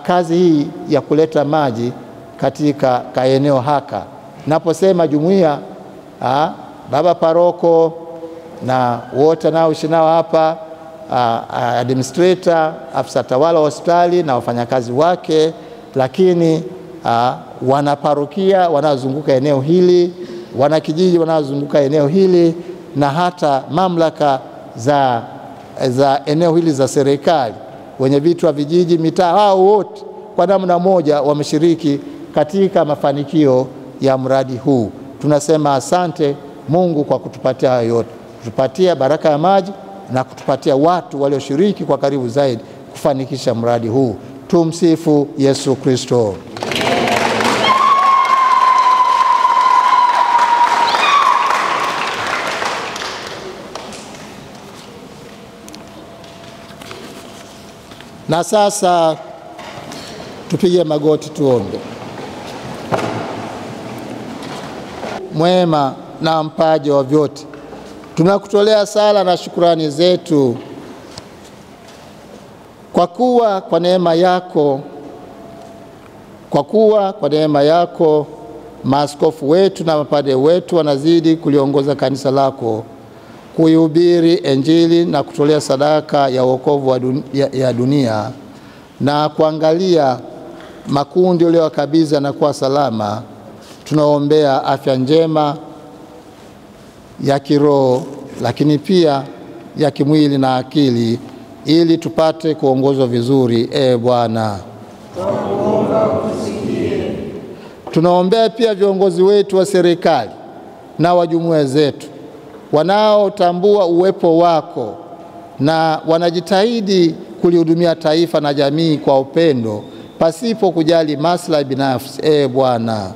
kazi hii ya kuleta maji katika eneo haka. Naposema jumuiya, baba paroko na wote naoishi nao hapa, administrator, afisa tawala wa hospitali na wafanyakazi wake, lakini wanaparokia wanaozunguka eneo hili, wanakijiji wanaozunguka eneo hili, na hata mamlaka za eneo hili za serikali, wenye vitu wa vijiji, mitaa, hao wote kwa namna moja wameshiriki katika mafanikio ya mradi huu. Tunasema asante Mungu kwa kutupatia hayo yote, kutupatia baraka ya maji na kutupatia watu walioshiriki kwa karibu zaidi kufanikisha mradi huu. Tumsifu Yesu Kristo. Na sasa tupige magoti tuombe. Mwema na mpaji wa vyote, tunakutolea sala na shukrani zetu kwa kuwa kwa neema yako maaskofu wetu na mapadre wetu wanazidi kuliongoza kanisa lako kuihubiri Injili na kutolea sadaka ya wokovu ya dunia na kuangalia makundi uliyowakabidhi na kuwa salama. Tunaombea afya njema ya kiroho, lakini pia ya kimwili na akili, ili tupate kuongozwa vizuri. Bwana, tunaombea pia viongozi wetu wa serikali na wa jumuiya zetu wanaotambua uwepo wako na wanajitahidi kulihudumia taifa na jamii kwa upendo pasipo kujali maslahi binafsi. Bwana,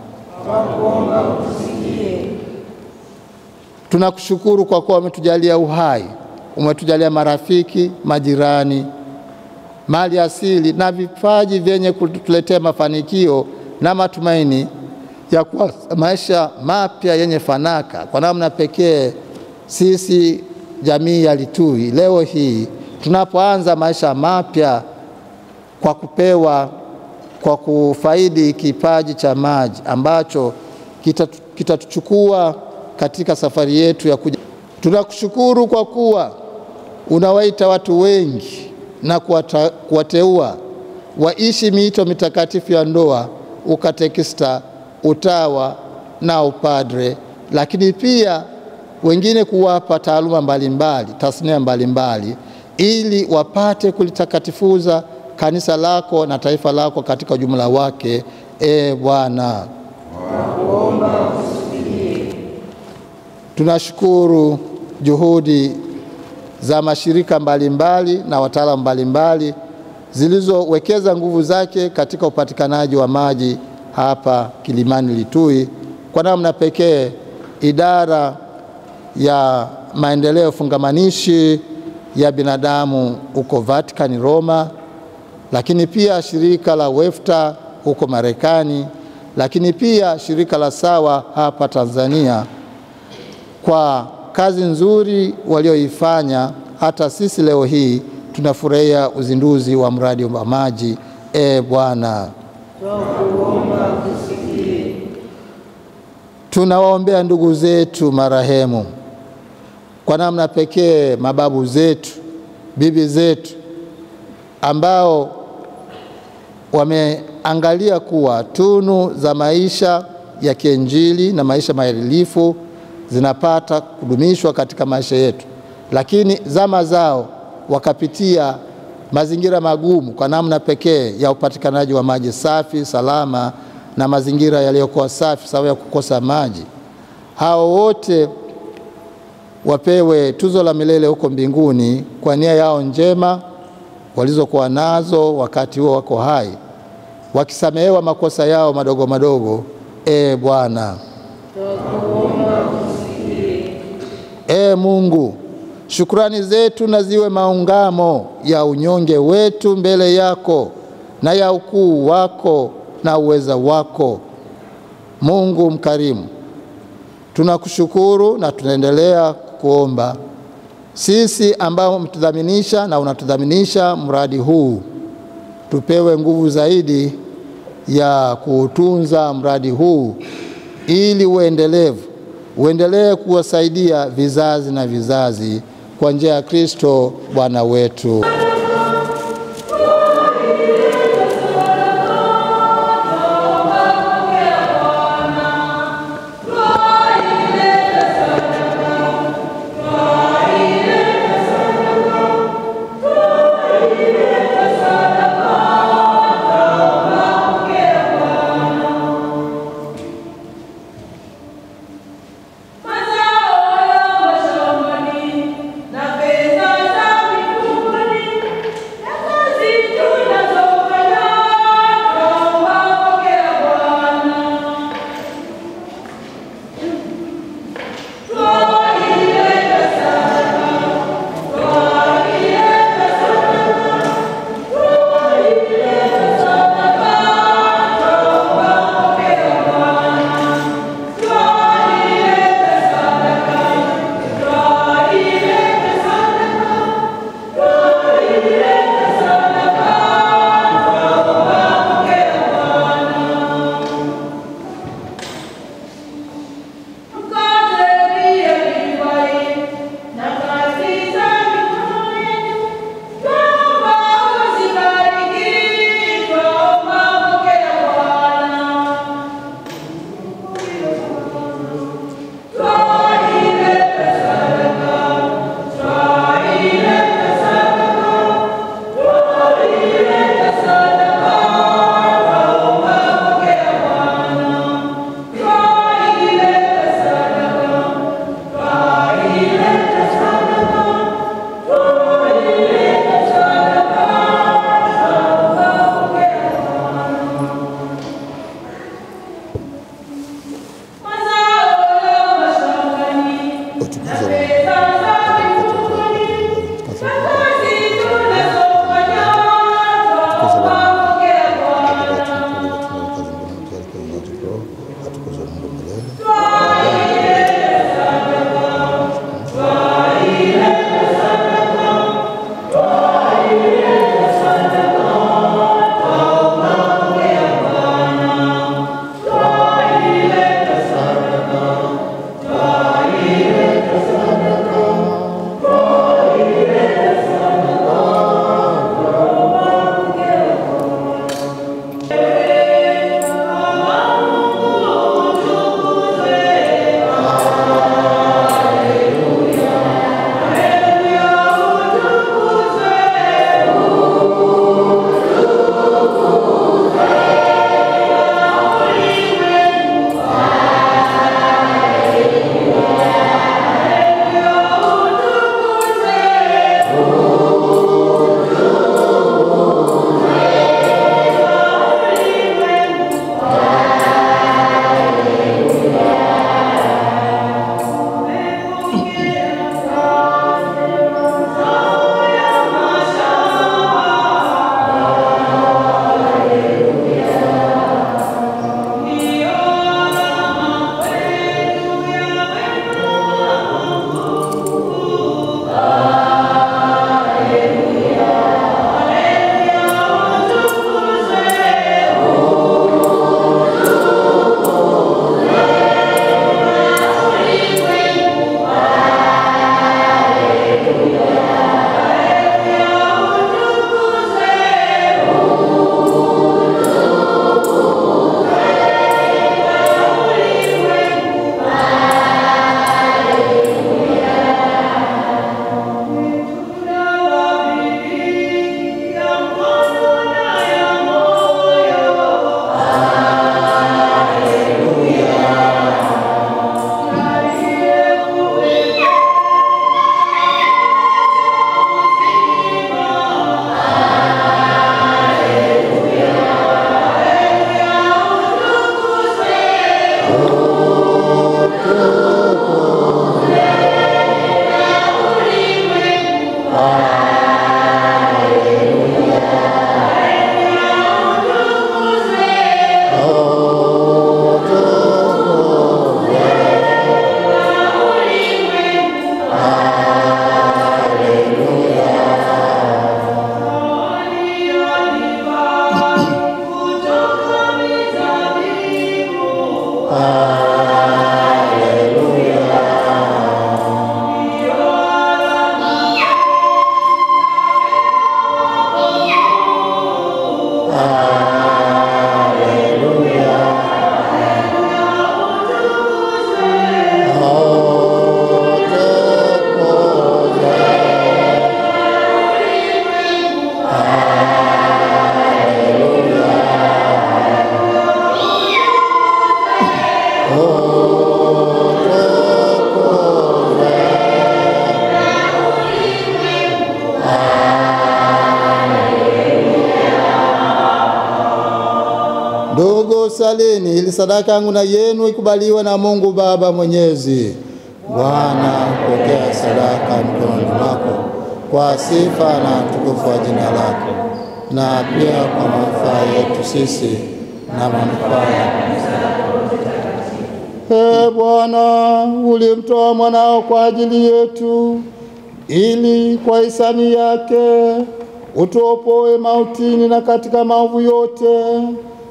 tunakushukuru kwa kuwa umetujalia uhai, umetujalia marafiki, majirani, mali asili na vipaji vyenye kutuletea mafanikio na matumaini ya kuwa maisha mapya yenye fanaka. Kwa namna pekee sisi jamii ya Litui leo hii tunapoanza maisha mapya kwa kufaidi kipaji cha maji ambacho kitatuchukua katika safari yetu ya kuja. Tunakushukuru kwa kuwa unawaita watu wengi na kuwateua waishi miito mitakatifu ya ndoa, ukatekista, utawa na upadre, lakini pia wengine kuwapa taaluma mbalimbali, tasnia mbalimbali, ili wapate kulitakatifuza kanisa lako na taifa lako katika ujumla wake. Bwana, tunashukuru juhudi za mashirika mbalimbali na wataalamu mbalimbali zilizowekeza nguvu zake katika upatikanaji wa maji hapa Kilimani Litui. Kwa namna pekee idara ya maendeleo fungamanishi ya binadamu huko Vatican Roma, lakini pia shirika la WEFTA huko Marekani, lakini pia shirika la SAWA hapa Tanzania, kwa kazi nzuri walioifanya. Hata sisi leo hii tunafurahia uzinduzi wa mradi wa maji. Bwana, tunawaombea ndugu zetu marehemu, kwa namna pekee mababu zetu, bibi zetu, ambao wameangalia kuwa tunu za maisha ya kiinjili na maisha maadilifu zinapata kudumishwa katika maisha yetu, lakini zama zao wakapitia mazingira magumu kwa namna pekee ya upatikanaji wa maji safi, salama na mazingira yaliyokuwa safi sawa ya kukosa maji. Hao wote wapewe tuzo la milele huko mbinguni kwa nia yao njema walizokuwa nazo wakati huo wako hai, wakisamehewa makosa yao madogo madogo. Bwana, Mungu, shukrani zetu na ziwe maungamo ya unyonge wetu mbele yako na ya ukuu wako na uweza wako. Mungu mkarimu, tunakushukuru na tunaendelea kuomba sisi ambao umetudhaminisha na unatudhaminisha mradi huu, tupewe nguvu zaidi ya kuutunza mradi huu ili uendelee kuwasaidia vizazi na vizazi, kwa njia ya Kristo Bwana wetu. Tafadhalini ili sadaka yangu na yenu ikubaliwe na Mungu Baba Mwenyezi. Bwana, pokea sadaka mikononi mwako kwa sifa na utukufu wa jina lako, na pia kwa manufaa yetu sisi na manufaa ya kanisa lako. Bwana, ulimtoa mwanao kwa ajili yetu, ili kwa hisani yake utuopoe mautini na katika maovu yote.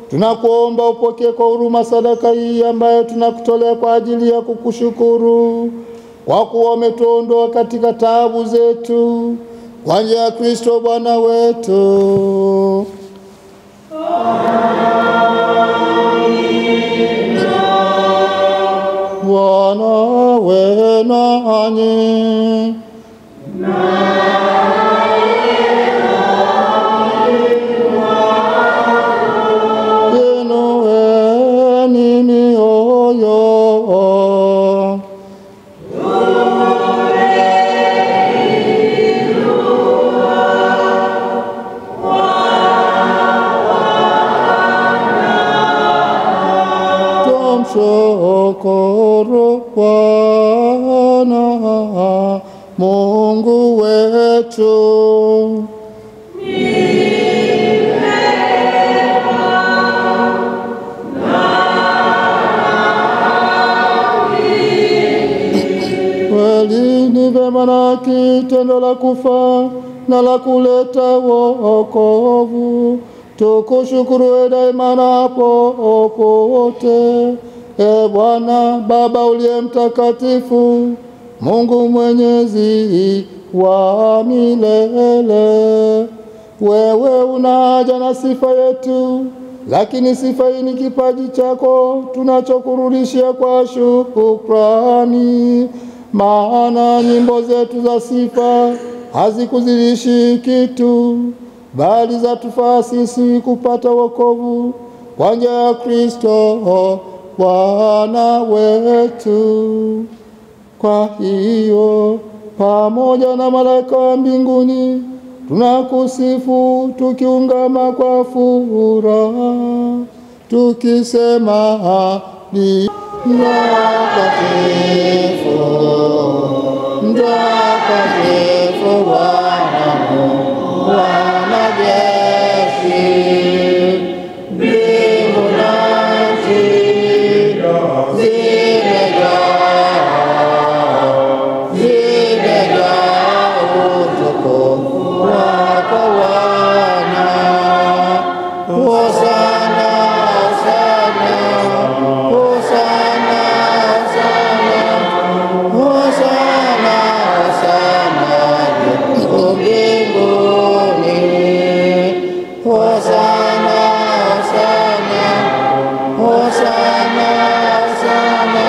Tunakuomba upokee kwa huruma sadaka hii ambayo tunakutolea kwa ajili ya kukushukuru, kwa kuwa umetuondoa katika taabu zetu kwa njia ya Kristo Bwana wetu. Bwana awe nanyi. Inueni mioyo. Tumshukuru Bwana Mungu wetu. Kweli ni vema na kitendo la kufa na la kuleta wokovu, tukushukuru daima na popote. Bwana Baba uliye mtakatifu, Mungu mwenyezi wa milele, wewe una haja na sifa yetu, lakini sifa hii ni kipaji chako tunachokurudishia kwa shukrani. Maana nyimbo zetu za sifa hazikuzidishi kitu, bali zatufaa sisi kupata wokovu kwa njia ya Kristo Bwana wetu. Kwa hiyo pamoja na malaika wa mbinguni tunakusifu tukiungama kwa furaha, tukisema ni mtakatifu, mtakatifu Bwana Mungu wa majeshi. Mbingu na nchi zimejaa utukufu wako Bwana. Hosana, hosana, hosana, hosana, hosana juu mbinguni. Hosana, hosana, hosana, hosana,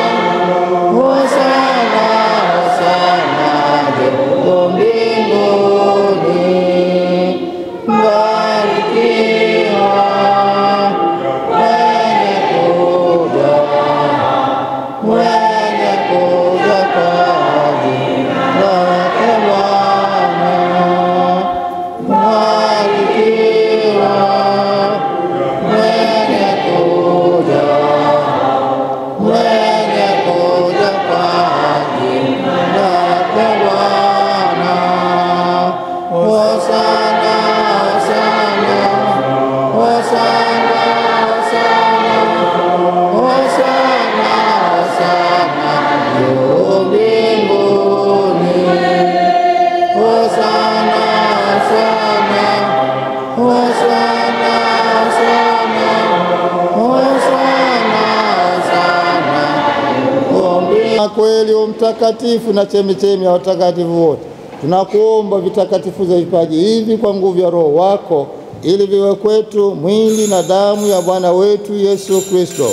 hosana, hosana juu mbinguni. Mbarikiwa mwenye kuja kwa jina lake Bwana. Mbarikiwa mwenye kuja kwa jina lake Bwana. Hosana, hosana, hosana, hosana, hosana juu mbinguni. Hosana, hosana, hosana, hosana, hosana juu mbinguni. Kweli mtakatifu na chemichemi ya watakatifu wote, tunakuomba vitakatifuze vipaji hivi kwa nguvu ya Roho wako, ili viwe kwetu mwili na damu ya Bwana wetu Yesu Kristo.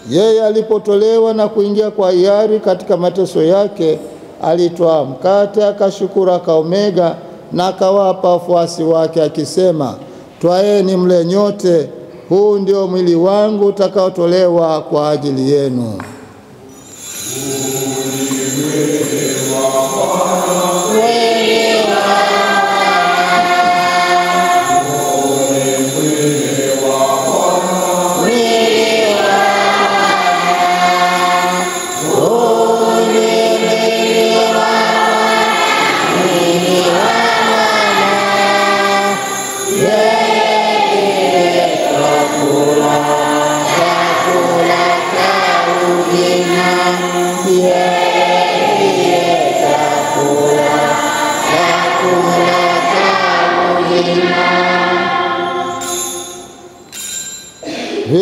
Yeye alipotolewa na kuingia kwa hiari katika mateso yake, alitwaa mkate, akashukuru, akaumega na akawapa wafuasi wake akisema, twaeni mle nyote, huu ndio mwili wangu utakaotolewa kwa ajili yenu. Mwili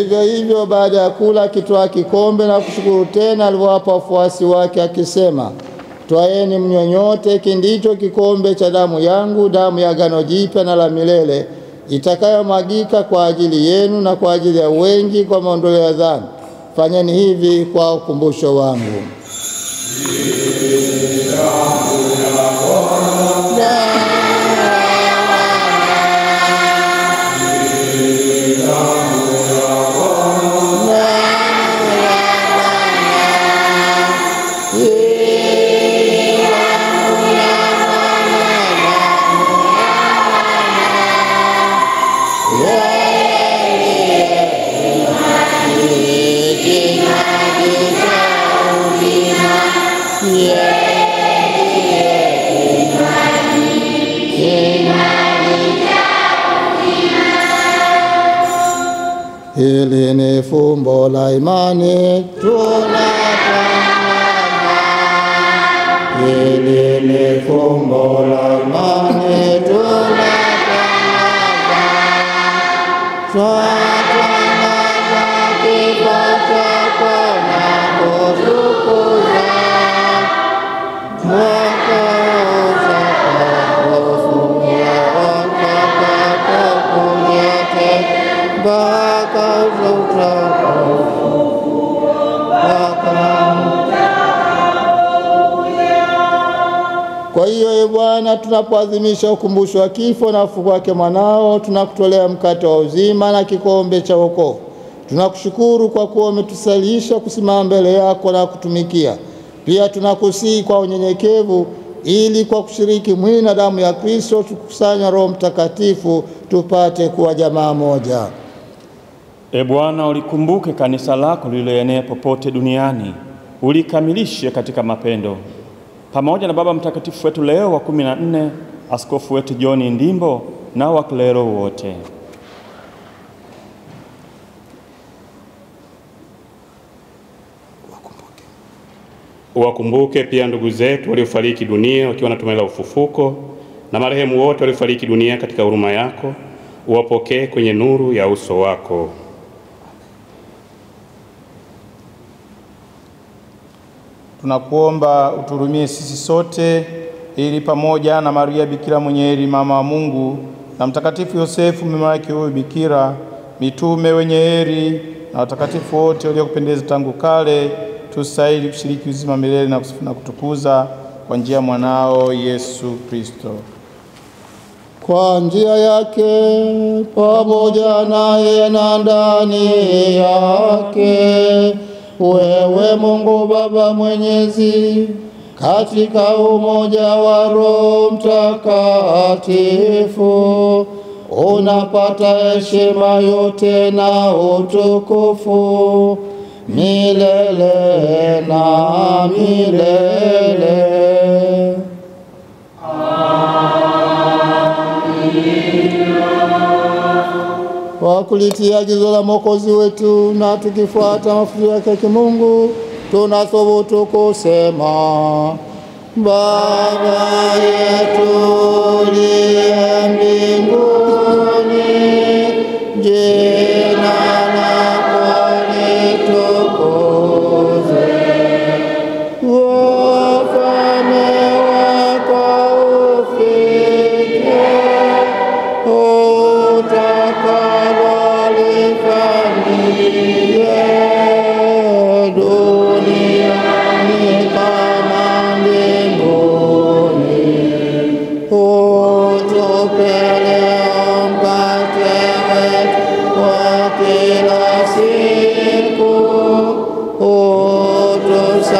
Vivyo hivyo baada ya kula akitwaa kikombe na kushukuru tena, aliwapa wafuasi wake akisema, twaeni mnywe nyote, hiki ndicho kikombe cha damu yangu, damu ya agano jipya na la milele, itakayomwagika kwa ajili yenu na kwa ajili ya wengi kwa maondoleo ya dhambi. Fanyeni hivi kwa ukumbusho wangu. Hili ni fumbo la imani tunatangaza. Hili ni fumbo la imani tunatangaza. Twatangaza kifo chako na kutukuza mwaka utakapofungua utakapokuja tena. Kwa hiyo Ee Bwana, tunapoadhimisha ukumbusho wa kifo na ufufuko wake mwanao, tunakutolea mkate wa uzima na kikombe cha wokovu. Tunakushukuru kwa kuwa umetusalisha kusimama mbele yako na kutumikia. Pia tunakusihi kwa unyenyekevu, ili kwa kushiriki mwili na damu ya Kristo tukusanya Roho Mtakatifu tupate kuwa jamaa moja. Ee Bwana, ulikumbuke kanisa lako lililoenea popote duniani, ulikamilishe katika mapendo. Pamoja na Baba Mtakatifu wetu Leo wa 14, Askofu wetu John Ndimbo na waklero wote. Uwakumbuke pia ndugu zetu waliofariki dunia wakiwa na tumaini la ufufuko, na marehemu wote waliofariki dunia katika huruma yako, uwapokee kwenye nuru ya uso wako. Tunakuomba uturumie sisi sote, ili pamoja na Maria Bikira mwenye heri mama wa Mungu na Mtakatifu Yosefu mume wake huyu Bikira, mitume wenye heri na watakatifu wote waliokupendeza tangu kale, tustahili kushiriki uzima milele na kusifu na kutukuza kwa njia ya mwanao Yesu Kristo. Kwa njia yake, pamoja naye na ndani yake, wewe Mungu Baba Mwenyezi, katika umoja wa Roho Mtakatifu, unapata heshima yote na utukufu milele na milele. Kwa kulitia agizo la Mwokozi wetu na tukifuata mafundisho yake ya kimungu, tunathubutu kusema: Baba yetu uliye mbinguni, jina lako litukuzwe, ufalme wako ufike, utakalo lifanyike duniani kama mbinguni. Utupe leo mkate wetu wa kila siku,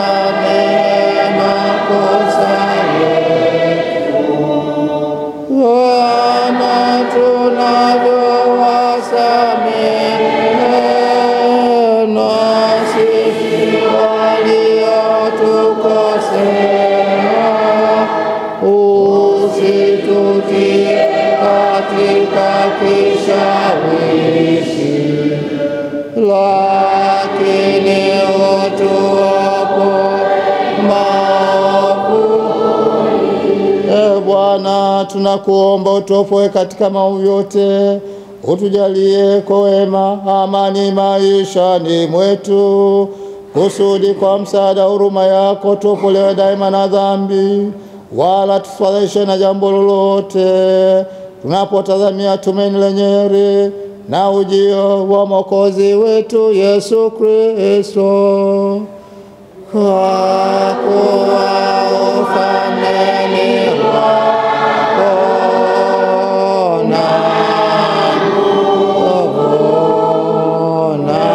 utusamehe makosa yetu kama tunavyowasamehe na sisi waliotukosea, usitutie katika kishawishi, lakini utuokoe maovu. Ee Bwana, tunakuomba utuopoe katika maovu yote, utujalie kwa wema amani maishani mwetu, kusudi kwa msaada huruma yako tuokolewe daima na dhambi, wala tufadhaishwe na jambo lolote, tunapotazamia tumaini lenye heri na ujio wa Mwokozi wetu Yesu Kristo. Kwa kuwa ufalme ni wako na nguvu na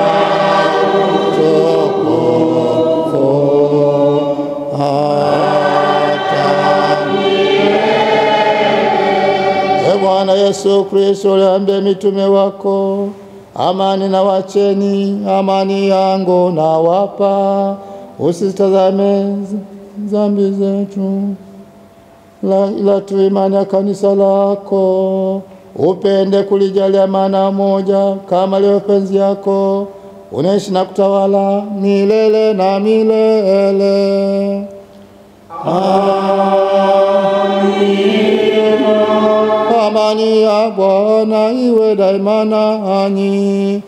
utukufu hata milele. Ee Bwana Yesu Kristo, uliambia mitume wako, amani na wacheni, amani yangu na wapa, usitazame dhambi zetu, ila tu imani ya kanisa lako. Upende kulijalia maana moja kama leo penzi yako, unaishi na kutawala milele na milele. Amin. Amani ya Bwana iwe daima nanyi.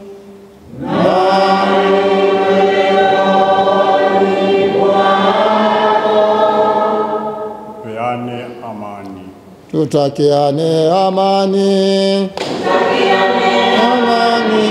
Peane amani. Tutakiane amani. Tutakiane amani.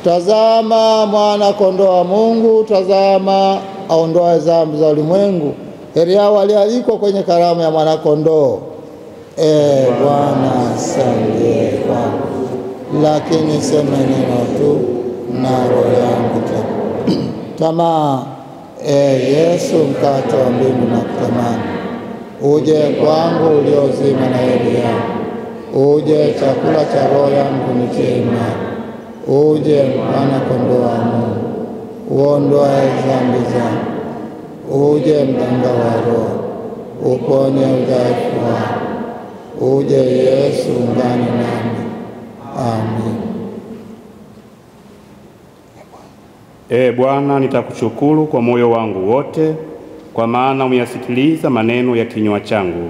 Tazama mwana kondoo wa Mungu, tazama aondoa dhambi za ulimwengu. Heri hao walioalikwa kwenye karamu ya mwana kondoo. Bwana asante kwako, lakini sema neno tu na roho yangu tamaa. Yesu mkate wa mbingu na kutamani, uje kwangu uliozima na heri yangu, uje chakula cha roho yangu nitie imani, uje mwana kondoo wa Mungu, uondoe dhambi zangu, uje mganga wa roho, uponye udhaifu wangu, uje Yesu ungane nami. Amin. Bwana, nitakushukuru kwa moyo wangu wote, kwa maana umeyasikiliza maneno ya kinywa changu.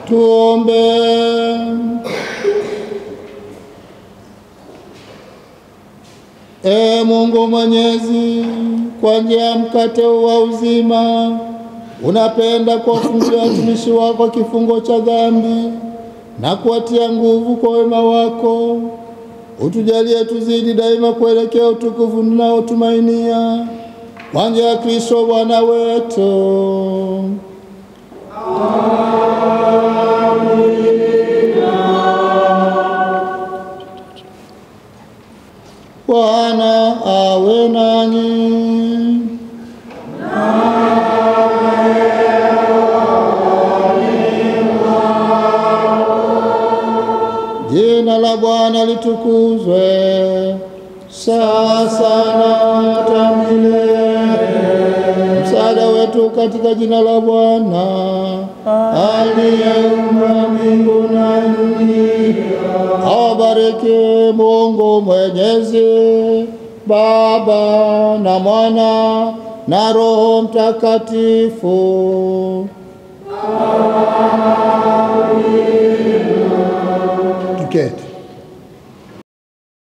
Tuombe. Ee Mungu Mwenyezi, kwa njia ya mkate wa uzima unapenda kuwafungulia watumishi wako kifungo cha dhambi na kuwatia nguvu kwa wema wako. Utujalie tuzidi daima kuelekea utukufu tunaotumainia kwa njia ya Kristo Bwana wetu. Bwana awe nanyi. Jina la Bwana litukuzwe sasa na hata milele. Msaada wetu katika jina la Bwana aliyeumba mbingu na nchi. Awabariki Mungu Mwenyezi, Baba na Mwana na Roho Mtakatifu. Amen.